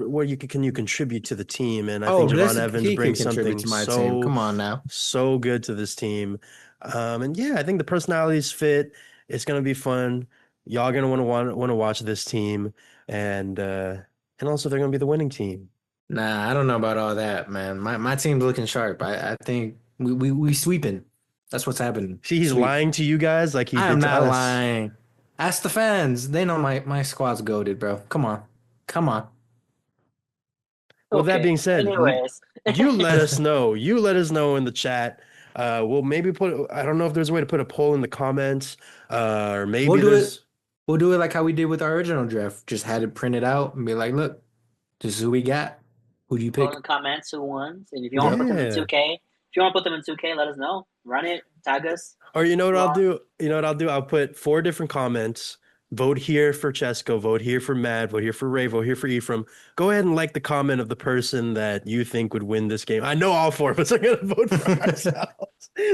what can you contribute to the team, and I Oh, think but Javon this Evans he could brings contribute something to my team. so Come on now. so good to this team, and yeah, I think the personalities fit. It's gonna be fun. Y'all gonna want to watch this team, and also they're gonna be the winning team. Nah, I don't know about all that, man. My team's looking sharp. I think we sweeping. That's what's happening. See, he's Sweep. lying to you guys like he I am did to not us. lying. Ask the fans. They know my squad's goaded, bro. Come on. Come on. Well, that okay. being said, Anyways, you let us know. You let us know in the chat. We'll maybe I don't know if there's a way to put a poll in the comments, or We'll maybe do it. there's, We'll do it like how we did with our original draft. Just had it printed out and be like, look, this is who we got. Who do you put in pick? the comments who won, and if you want to Yep. put them in yeah. 2K, if you want to put them in 2K, let us know. Run it, tag us. Or you know what I'll Well, do? You know what I'll do? I'll put four different comments. Vote here for Cesco, vote here for Matt, vote here for Ray, vote here for Ephraim. Go ahead and like the comment of the person that you think would win this game. I know all four of us are going to vote for ourselves.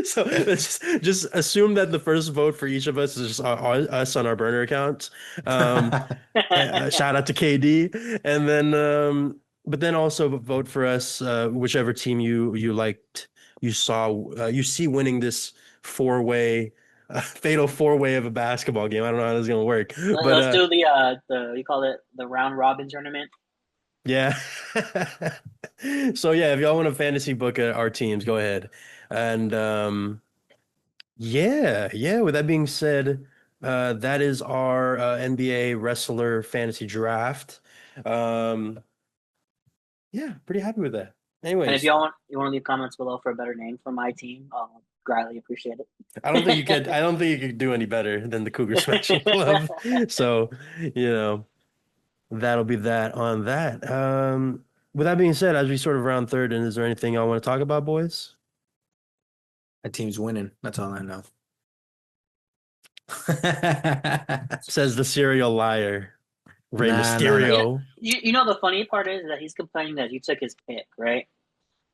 So let's just assume that the first vote for each of us is just us on our burner accounts. Shout out to KD. And then, but then also vote for us, whichever team you liked, you see winning this four-way fatal four-way of a basketball game. I don't know how this is gonna work, but let's do the you call it the round robin tournament. yeah. So yeah, if y'all want to fantasy book our teams, go ahead. And yeah. With that being said, that is our NBA wrestler fantasy draft. Um, yeah, pretty happy with that. And if Anyways, you want to leave comments below for a better name for my team, greatly appreciate I don't think you could. I don't think you could do any better than the Cougar Smashing Club. it. So, you know. That'll be that on that. With that being said, as we sort of round third, and is there anything y'all want to talk about, boys? That team's winning. That's all I know. Says the serial liar, Rey Nah, nah, nah. Mysterio. You know the funny part is that he's complaining that you took his pick, right?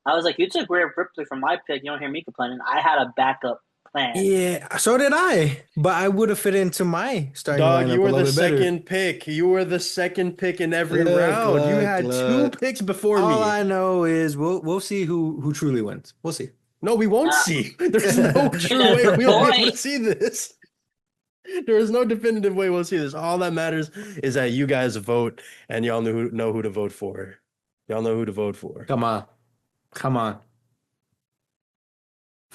I was like, you took Rhea Ripley from my pick. You don't hear me complaining. I had a backup plan. Yeah, so did I. But I would have fit into my starting Dog, lineup you a were little the bit better. second pick. You were the second pick in every Look, round. You look, had two look. picks before All me. I know is we'll see who truly wins. We'll see. No, we won't Uh, see. There's no true That's way the we'll be able to point. see this. There is no definitive way we'll see this. All that matters is that you guys vote and y'all know who to vote for. Y'all know who to vote for. Come on. Come on.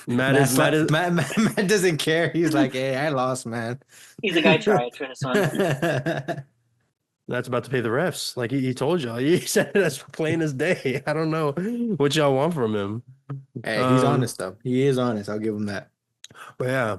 Matt is Matt doesn't care. He's like, hey, I lost, man. He's a guy tried for this one. That's about to pay the refs. Like he told y'all. He said it as plain as day. I don't know what y'all want from him. Hey, he's Um, honest though. He is honest. I'll give him that. but yeah.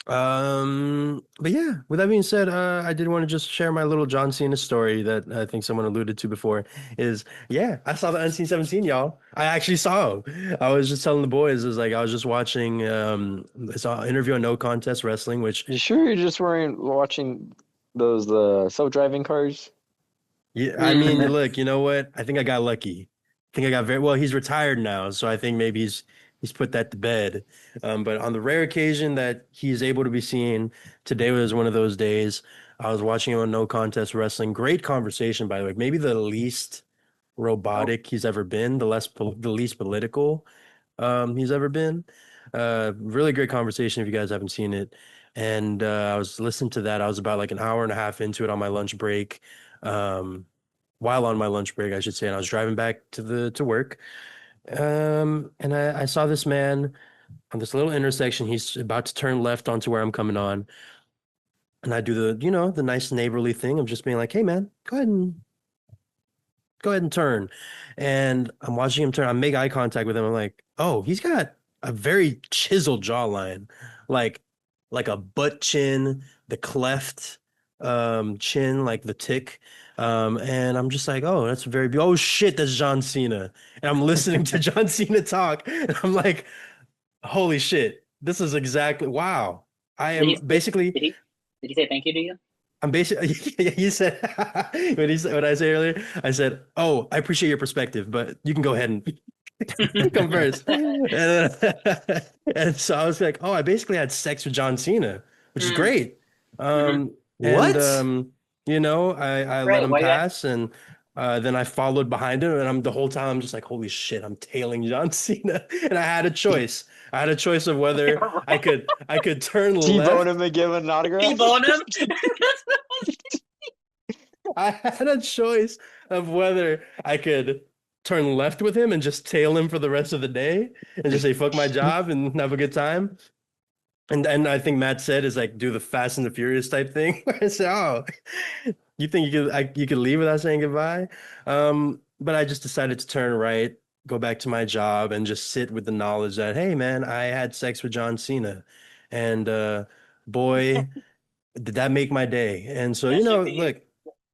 But yeah, with that being said, I did want to just share my little John Cena story that I think someone alluded to before. Is yeah, I saw the Unseen 17, y'all. I actually saw him. I was just telling the boys, is like I was just watching I saw an interview on No Contest Wrestling, which You sure you just weren't watching those self-driving cars? yeah, I mean, look, you know what? I think I got lucky. I think I got very well, he's retired now, so I think maybe he's put that to bed. But on the rare occasion that he's able to be seen, today was one of those days. I was watching him on No Contest Wrestling. Great conversation, by the way. Maybe the least robotic he's ever been, the least political he's ever been. Really great conversation if you guys haven't seen it. And I was listening to that. I was about like an hour and a half into it on my lunch break. Um, while on my lunch break, I should say, and I was driving back to work. And I saw this man on this little intersection. He's about to turn left onto where I'm coming on. And I do the nice neighborly thing of just being like, hey man, go ahead and turn. And I'm watching him turn. I make eye contact with him. I'm like, oh, he's got a very chiseled jawline, like like a butt chin, the cleft chin, like the tick. And I'm just like, oh, that's very oh shit, that's John Cena. And I'm listening to John Cena talk, and I'm like, holy shit, this is exactly wow. I Did am he basically did he say thank you to you? I'm basically, he said, what I say earlier, I said, oh, I appreciate your perspective, but you can go ahead and come first. And so I was like, oh, I basically had sex with John Cena, which is Mm, great. hmm. And, What? I let Right, him why you pass, and then I followed behind him, and the whole time I'm just like, holy shit, I'm tailing John Cena. And I had a choice. I had a choice of whether I could turn T-bone left. him and give him an autograph? T-bone him? I had a choice of whether I could turn left with him and just tail him for the rest of the day and just say fuck my job and have a good time. And I think Matt said is like do the Fast and the Furious type thing. I said, oh, you think you could leave without saying goodbye? But I just decided to turn right, go back to my job, and just sit with the knowledge that hey, man, I had sex with John Cena, and boy, did that make my day. And so That should be look,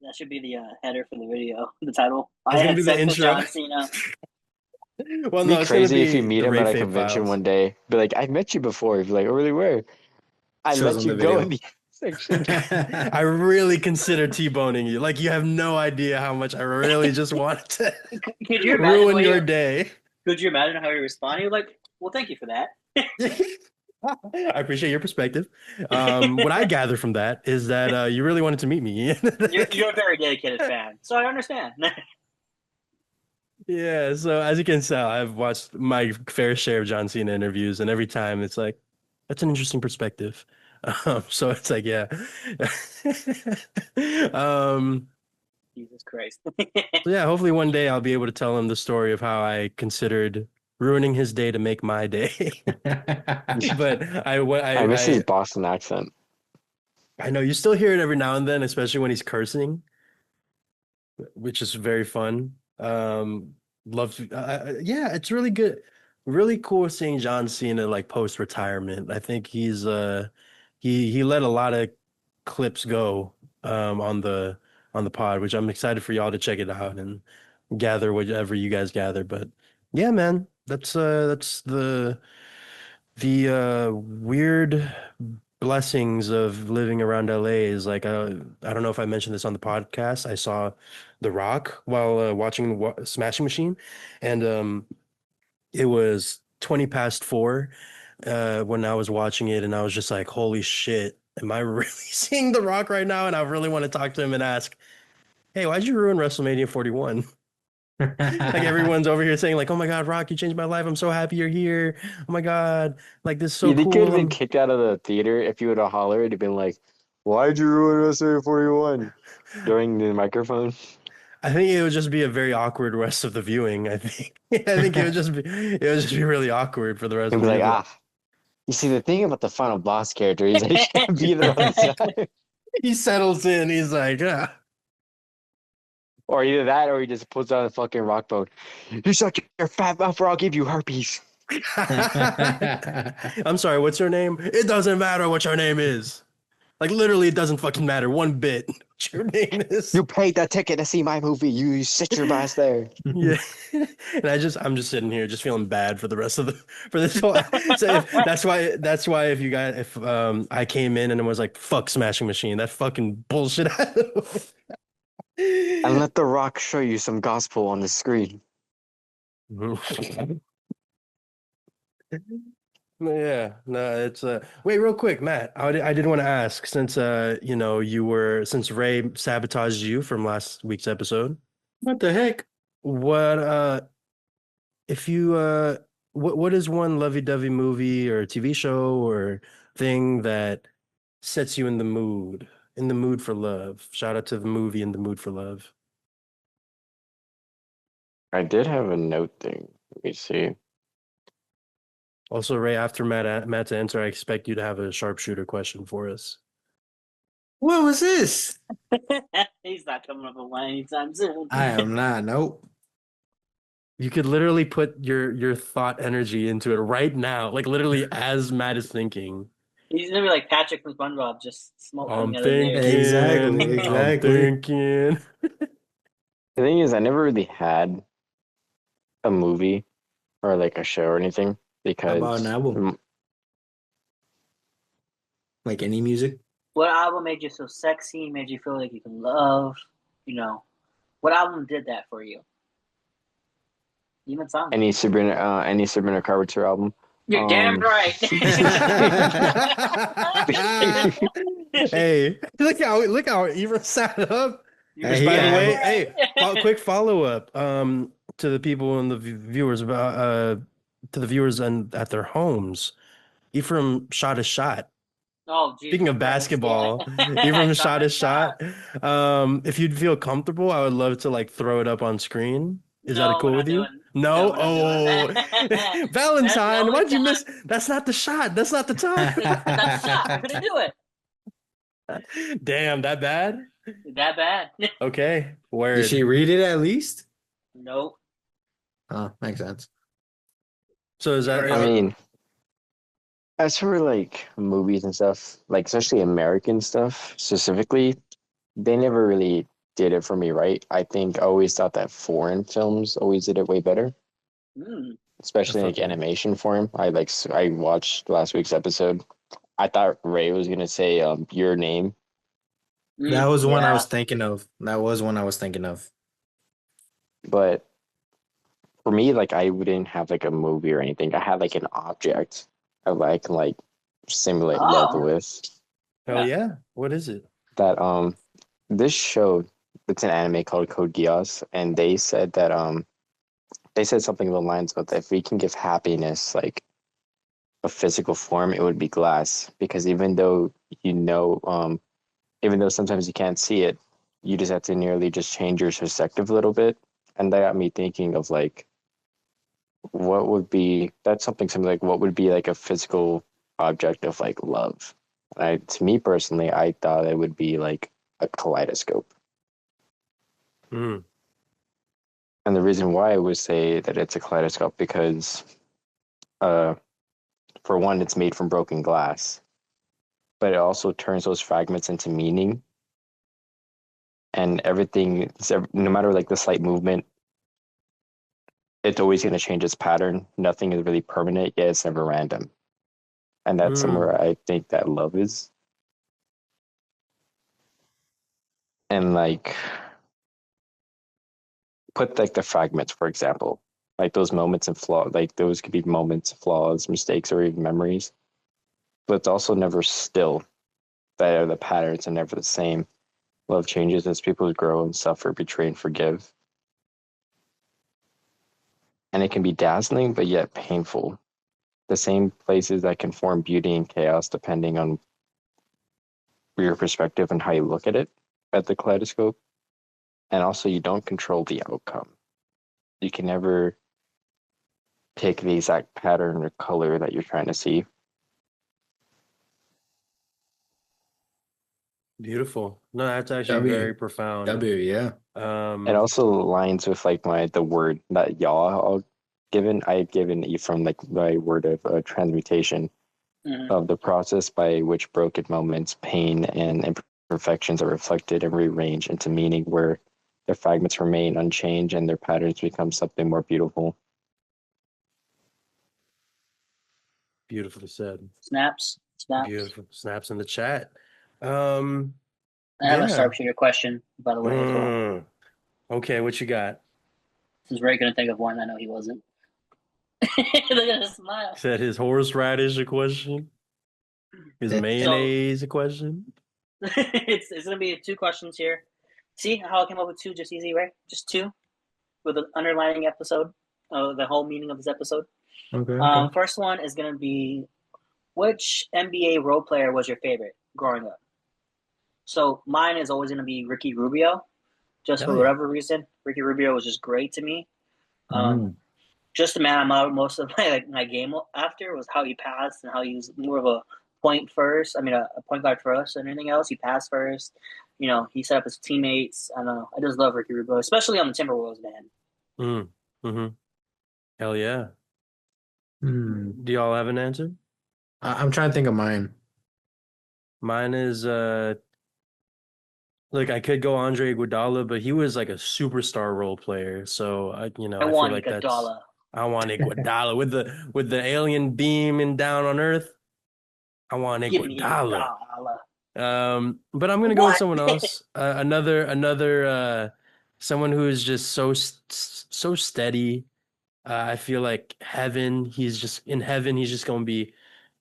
that should be the header for the video, the title. I it's gonna had be the sex with intro. John Cena. Well, Be no, it's gonna crazy if you be meet the him at a Reyfabe convention Files. one day. Be like, I met you before. Be like, oh, really? Where? I Shows let on you the go in video. the section. I really consider T-boning you. Like you have no idea how much I really just wanted to Could you imagine ruin what your you day. could you imagine how he responded? You're like, well, thank you for that. I appreciate your perspective. What I gather from that is that you really wanted to meet me. You're a very dedicated fan, so I understand. Yeah, so as you can tell, I've watched my fair share of John Cena interviews, and every time it's like, that's an interesting perspective. So it's like, yeah. Um, Jesus Christ. so yeah, hopefully one day I'll be able to tell him the story of how I considered ruining his day to make my day. But I miss his Boston accent. I know you still hear it every now and then, especially when he's cursing, which is very fun. Love, yeah, it's really good, really cool seeing John Cena like post retirement. I think he let a lot of clips go on the pod, which I'm excited for y'all to check it out and gather whatever you guys gather. But yeah, man, that's the weird blessings of living around LA is like I don't know if I mentioned this on the podcast. I saw The Rock while watching Smashing Machine, and it was 20 past 4 when I was watching it, and I was just like, "Holy shit, am I really seeing The Rock right now?" And I really want to talk to him and ask, "Hey, why'd you ruin WrestleMania 41?" Like everyone's over here saying like, "Oh my God, Rock, you changed my life. I'm so happy you're here. Oh my God, like this is so You think you would cool." have been kicked out of the theater if you would have hollered and been like, why'd you ruin WrestleMania 41 during the microphone? I think it would just be a very awkward rest of the viewing. I think I think it would just be really awkward for the rest And of be the like, people. you see, the thing about the final boss character is that he can't be there on the side. He settles in. He's like, ah. Or either that, or he just pulls out a fucking rock bone. You suck your fat mouth, or I'll give you herpes. I'm sorry, what's your name? It doesn't matter what your name is. Like literally, it doesn't fucking matter one bit what your name is. You paid that ticket to see my movie. You sit your ass there. Yeah, and I'm just sitting here just feeling bad for the rest of the for this whole. So that's why if I came in and it was like fuck Smashing Machine, that fucking bullshit. And let The Rock show you some gospel on the screen. Yeah, no, it's wait, real quick, Matt. I did want to ask since since Ray sabotaged you from last week's episode. What the heck? What if you what is one lovey-dovey movie or TV show or thing that sets you in the mood for love? Shout out to the movie In the Mood for Love. I did have a note thing. Let me see. Also, Ray, after Matt's answer, I expect you to have a sharpshooter question for us. What was this? He's not coming up with one anytime soon. I am not. Nope. You could literally put your thought energy into it right now, like literally as Matt is thinking. He's gonna be like Patrick from SpongeBob, just smoking I'm the other day. thinking. Exactly. I'm thinking. The thing is, I never really had a movie or like a show or anything How about because an album? Like any music? What album made you so sexy? Made you feel like you can love? You know, what album did that for you? Even song. any Sabrina Carpenter album. You're damn right. Hey, look how Eva sat up. You're Which, by the damn way, right. hey, quick follow up to the people and the viewers about to the viewers and at their homes. Ephraim shot a shot. Oh, Speaking Jesus of Christ, basketball, yeah. Ephraim Shot shot a his shot. If you'd feel comfortable, I would love to like throw it up on screen. Is No, that cool we're with not you? doing. No? No, we're not Oh, doing that. Valentine, only why'd you time. miss? That's not the shot. That's not the time. That's a shot. I couldn't do it. Damn, that bad? That bad? Okay, Did word. she read it at least? Nope. Oh, makes sense. So is that? I mean, as for like movies and stuff, like especially American stuff specifically, they never really did it for me, right? I think I always thought that foreign films always did it way better, especially like animation form. I watched last week's episode. I thought Ray was gonna say Your Name. That was one I Yeah. was thinking of. That was one I was thinking of. But for me, like I wouldn't have like a movie or anything. I had like an object I can like simulate love Oh. with. Hell yeah. What is it? That this show, it's an anime called Code Geass, and they said something along the lines of that if we can give happiness like a physical form, it would be glass. Because even though sometimes you can't see it, you just have to nearly just change your perspective a little bit. And that got me thinking of like that's something like what would be like a physical object of like love. To me personally, I thought it would be like a kaleidoscope. Mm. And the reason why I would say that it's a kaleidoscope because for one, it's made from broken glass, but it also turns those fragments into meaning. And everything, no matter like the slight movement, it's always going to change its pattern. Nothing is really permanent, yet it's never random. And that's somewhere I think that love is. And like, put like the fragments, for example, like those moments and flaws, like those could be moments, flaws, mistakes, or even memories. But it's also never still. The patterns are never the same. Love changes as people grow and suffer, betray, and forgive. And it can be dazzling, but yet painful. The same places that can form beauty and chaos depending on your perspective and how you look at the kaleidoscope. And also, you don't control the outcome. You can never pick the exact pattern or color that you're trying to see. Beautiful. No, that's actually very profound. W, yeah. It also aligns with like the word that y'all all given. I had given Ephraim like my word of transmutation of the process by which broken moments, pain, and imperfections are reflected and rearranged into meaning, where their fragments remain unchanged and their patterns become something more beautiful. Beautifully said. Snaps. Beautiful. Snaps in the chat. I have a Yeah. sharpshooter question, by the way, as well. Okay, what you got? Since Ray couldn't think of one, I know he wasn't. Look at his smile. Said his horseradish a question? His mayonnaise a question? It's gonna be 2 questions here. See how I came up with 2 just easy, right? Just 2 with an underlining episode, the whole meaning of this episode. Okay. First one is gonna be, which NBA role player was your favorite growing up? So mine is always gonna be Ricky Rubio, just for whatever reason. Ricky Rubio was just great to me. Just the man I'm out most of my game after was how he passed and how he was more of a point guard first and anything else. He passed first. He set up his teammates. I don't know. I just love Ricky Rubio, especially on the Timberwolves, man. Hell yeah. Do y'all have an answer? I'm trying to think of mine. Mine is look, I could go Andre Iguodala, but he was like a superstar role player. So I feel like Iguodala. I want Iguodala with the alien beam and down on Earth. I want Iguodala. But I'm gonna go with someone else. Another someone who is just so steady. I feel like he's just in heaven. He's just gonna be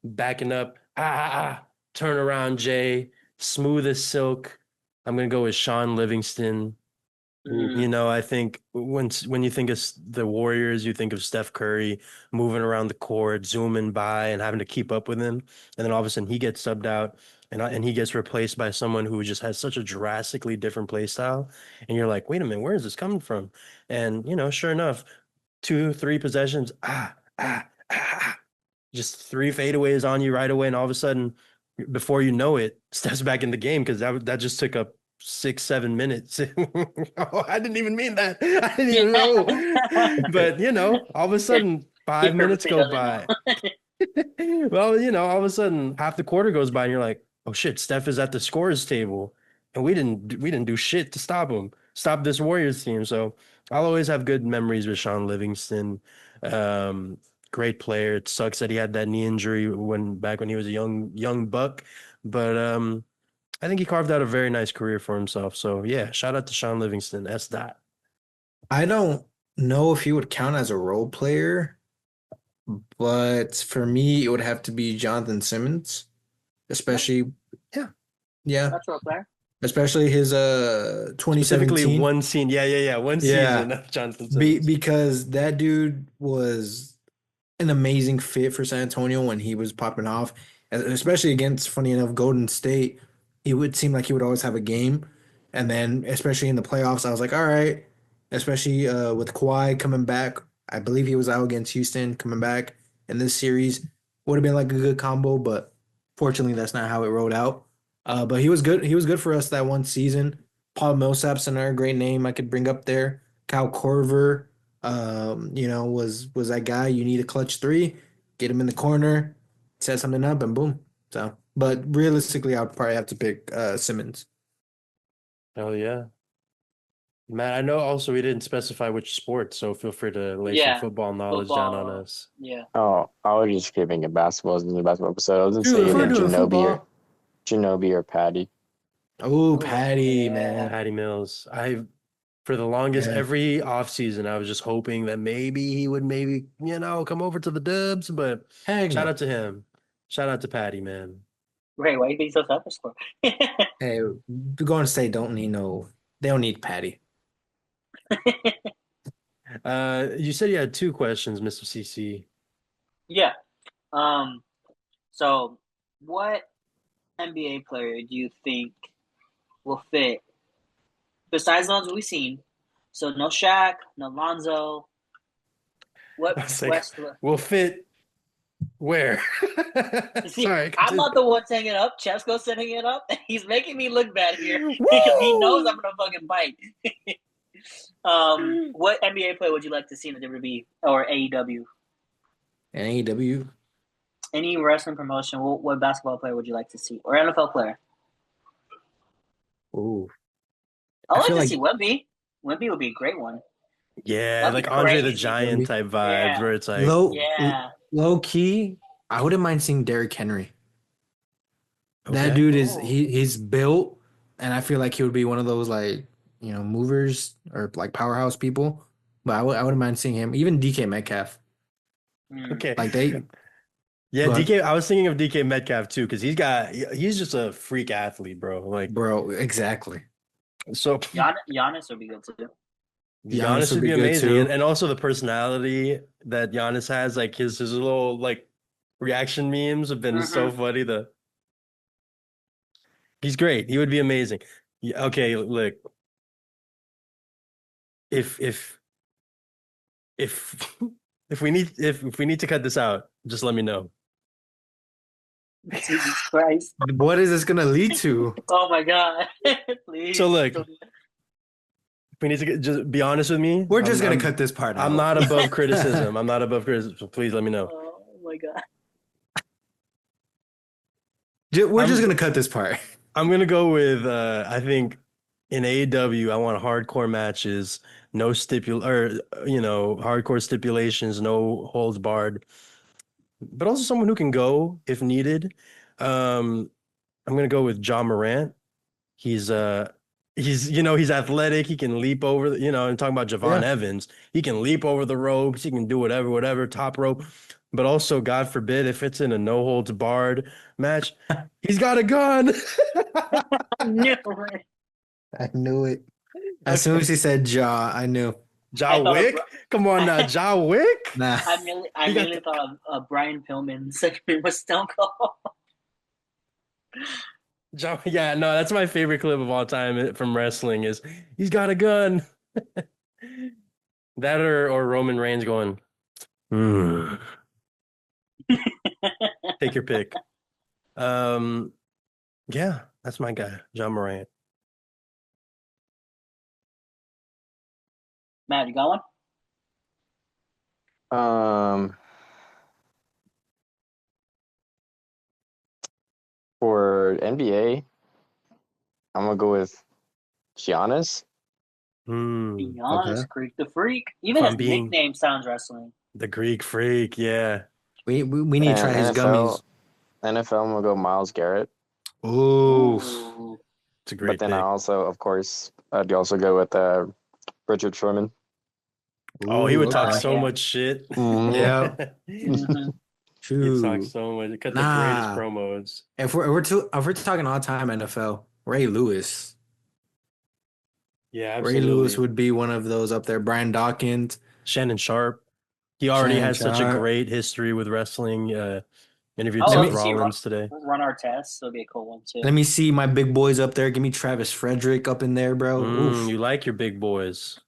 backing up. Turn around, Jay. Smooth as silk. I'm gonna go with Sean Livingston. I think when you think of the Warriors, you think of Steph Curry moving around the court, zooming by, and having to keep up with him. And then all of a sudden he gets subbed out, and he gets replaced by someone who just has such a drastically different play style. And you're like, wait a minute, where is this coming from? And sure enough, 2, 3 possessions, just 3 fadeaways on you right away, and all of a sudden, before you know it, Steph's back in the game because that just took up 6, 7 minutes. Oh, I didn't even mean that. I didn't even know. But all of a sudden, 5 minutes go by. Well, all of a sudden, half the quarter goes by, and you're like, "Oh shit, Steph is at the scorers table, and we didn't do shit to stop this Warriors team." So I'll always have good memories with Sean Livingston. Great player. It sucks that he had that knee injury back when he was a young buck, but I think he carved out a very nice career for himself. So yeah, shout out to Sean Livingston. That's that. I don't know if he would count as a role player, but for me, it would have to be Jonathan Simmons, especially. Yeah. That's role player. Especially his 2017. Specifically one scene. Yeah. One season of Jonathan Simmons. Because that dude was an amazing fit for San Antonio when he was popping off, especially against, funny enough, Golden State. He would seem like he would always have a game. And then, especially in the playoffs, I was like, all right, especially with Kawhi coming back. I believe he was out against Houston coming back in this series. Would have been like a good combo, but fortunately, that's not how it rolled out. But he was good. He was good for us that one season. Paul Millsap's another great name I could bring up there. Kyle Korver, was that guy. You need a clutch 3, get him in the corner, set something up, and boom. So, but realistically, I would probably have to pick Simmons. Hell yeah. Matt, I know also we didn't specify which sport, so feel free to lay some football knowledge down on us. Yeah. Oh, I was just giving a basketball in the basketball episode. I was gonna say either Ginobili or Patty. Oh, Patty, man. Patty Mills. For the longest, every offseason, I was just hoping that maybe he would come over to the Dubs, but shout out to him. Shout out to Patty, man. Ray, why are you being so selfish for? Hey, Golden State they don't need Patty. You said you had 2 questions, Mr. CC. Yeah. So what NBA player do you think will fit besides the ones we've seen? So no Shaq, no Lonzo. What will fit Where? See, Sorry. I'm Continue. not the one setting it up. Cesco's setting it up. He's making me look bad here because he knows Woo! I'm gonna fucking bite. What NBA player would you like to see in the WWE or AEW? And AEW. Any wrestling promotion? What basketball player would you like to see, or NFL player? Ooh. I'd I like feel to like see Wemby. Wemby would be a great one. Yeah, That'd be like Andre the crazy. Giant type vibes Yeah. where it's like, Yeah. low key, I wouldn't mind seeing Derrick Henry. That okay. dude is Oh. he's built, and I feel like he would be one of those like movers or like powerhouse people. But I wouldn't mind seeing him. Even DK Metcalf. Okay. Like they Yeah, go ahead. DK. I was thinking of DK Metcalf too, because he's just a freak athlete, bro. Like, Bro, exactly. so Giannis would be good too. Giannis Giannis would would be be good amazing. And, too. and also the personality that Giannis has, like his little like reaction memes have been so Mm-hmm. funny. He's great. He would be amazing. Yeah, okay, look, if if if we need to cut this out, just let me know. Jesus Christ! What is this gonna lead to? Oh my God! Please. So look, if we need to just be honest with me. We're just gonna cut this part I'm out. not above criticism. I'm not above criticism. So please let me know. Oh my God! We're I'm- just gonna cut this part. I'm gonna go with I think in AEW I want hardcore matches, no hardcore stipulations, no holds barred, but also someone who can go if needed. Um, I'm gonna go with John Morant. He's he's athletic. He can leap over I'm talking about Javon Yeah. Evans. He can leap over the ropes. He can do whatever, top rope. But also, God forbid, if it's in a no holds barred match, he's got a gun. I knew it. I knew it. As soon Okay. as he said jaw, I knew. Ja thought of Wick? Come on now, Ja Wick? Nah. I You got immediately thought of Brian Pillman segment with Stone Cold. Yeah, no, that's my favorite clip of all time from wrestling is he's got a gun. That or Roman Reigns going, "Hmm." Take your pick. Yeah, that's my guy, John Morant. Matt, you got one? For NBA, I'm gonna go with Giannis. Giannis, Okay. Greek the Freak. Even If his I'm being nickname sounds wrestling. the Greek Freak, yeah. We need to try And his gummies. NFL, I'm gonna go Miles Garrett. Ooh. Ooh. It's a But great then I pick. also, of course, I'd also go with Richard Sherman. Oh, he would talk okay. so Yeah. much shit. Yeah. Mhm. He'd talk True. so much. Cut the greatest Nah. promos. If we're talking all time NFL, Ray Lewis. Yeah, Ray Lewis absolutely. would be one of those up there. Brian Dawkins, Shannon Sharp. He already Shannon has such a Sharp. great history with wrestling. Interviewed I would Let love Seth me to see Rollins today. Run Artest. That'd be a cool one too. let me see my big boys up there. Give me Travis Frederick up in there, bro. Oof. You like your big boys.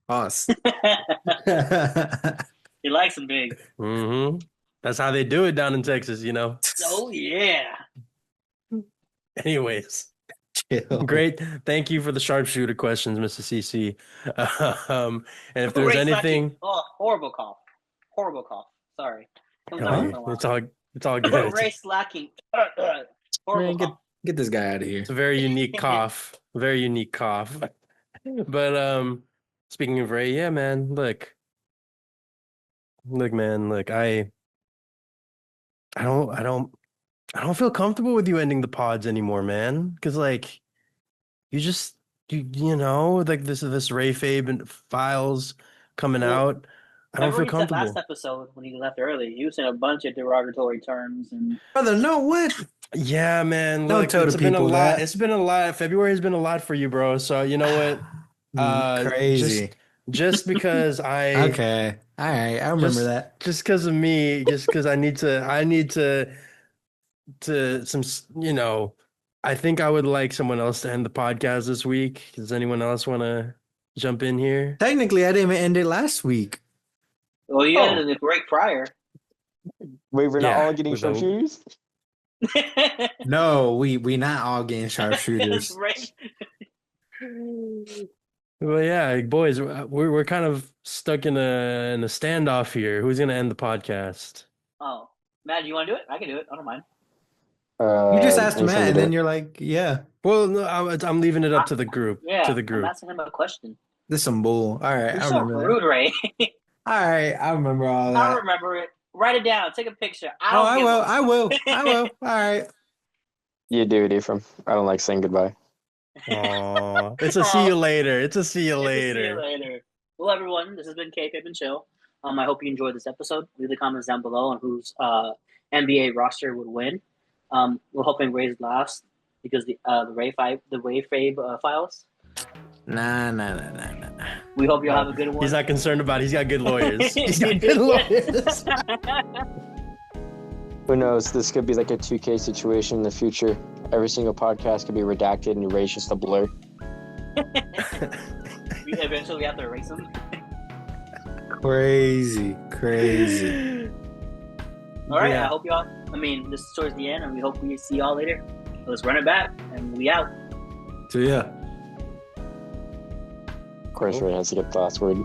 Us. He likes him big. That's how they do it down in Texas, Oh yeah. Anyways, Chill. great. Thank you for the sharpshooter questions, Mr. CC. And if there's Ray Slacky. anything, Oh, horrible cough. Horrible cough. Sorry. Comes oh, every Huh? once in a while. it's all good. Ray Slacky. Horrible Man, cough. get this guy out of here. It's a very unique cough. Very unique cough. But speaking of Ray, yeah, man, look, man, look, I don't feel comfortable with you ending the pods anymore, man. Because like you just like this Reyfabe and files coming Well, out. I don't remember feel what you said last comfortable. episode when you left early? You said a bunch of derogatory terms and Brother, no, what? Yeah, man. Don't Look, tell it's the been a people lot. that. It's been a lot. February has been a lot for you, bro. So you know what? Crazy. Just because I Okay. All right. I remember that. just because of me, just because I need to some I think I would like someone else to end the podcast this week. Does anyone else want to jump in here? Technically, I didn't even end it last week. well, you Oh. ended the break prior. Wait, we're not Yeah, all getting with the- sharpshooters? No, we not all getting sharpshooters. Right? Well, yeah, boys, we're kind of stuck in a standoff here. Who's gonna end the podcast? Oh, Matt, do you want to do it? I can do it. I don't mind. You just asked Anything Matt, to and do. then you're like, "Yeah, Well, no, I'm leaving it up to the group. Yeah, To the I'm group. asking him a question. this is some bull." All right, You're I so remember rude, Ray. that. All right, I remember all I that. remember it. Write it down. Take a picture. Oh, I will. I will. I will. All right. You do it, Ephraim. I don't like saying goodbye. Aw, it's a see you later. It's a see you See you later. later. Well, everyone, this has been Kayfabe Chill. I hope you enjoyed this episode. Leave the comments down below on whose NBA roster would win. We're hoping Ray's last because the Reyfabe Files. Nah. We hope you'll have a good one. He's not concerned about it. He's got good lawyers. He's got good lawyers. Who knows? This could be like a 2K situation in the future. Every single podcast could be redacted and erased just a blur. Eventually, we have to erase them. Crazy. All right. Yeah. I hope y'all. This is towards the end, and we hope we see y'all later. Let's run it back, and we out. So yeah. Of course, Ray has to get the last word.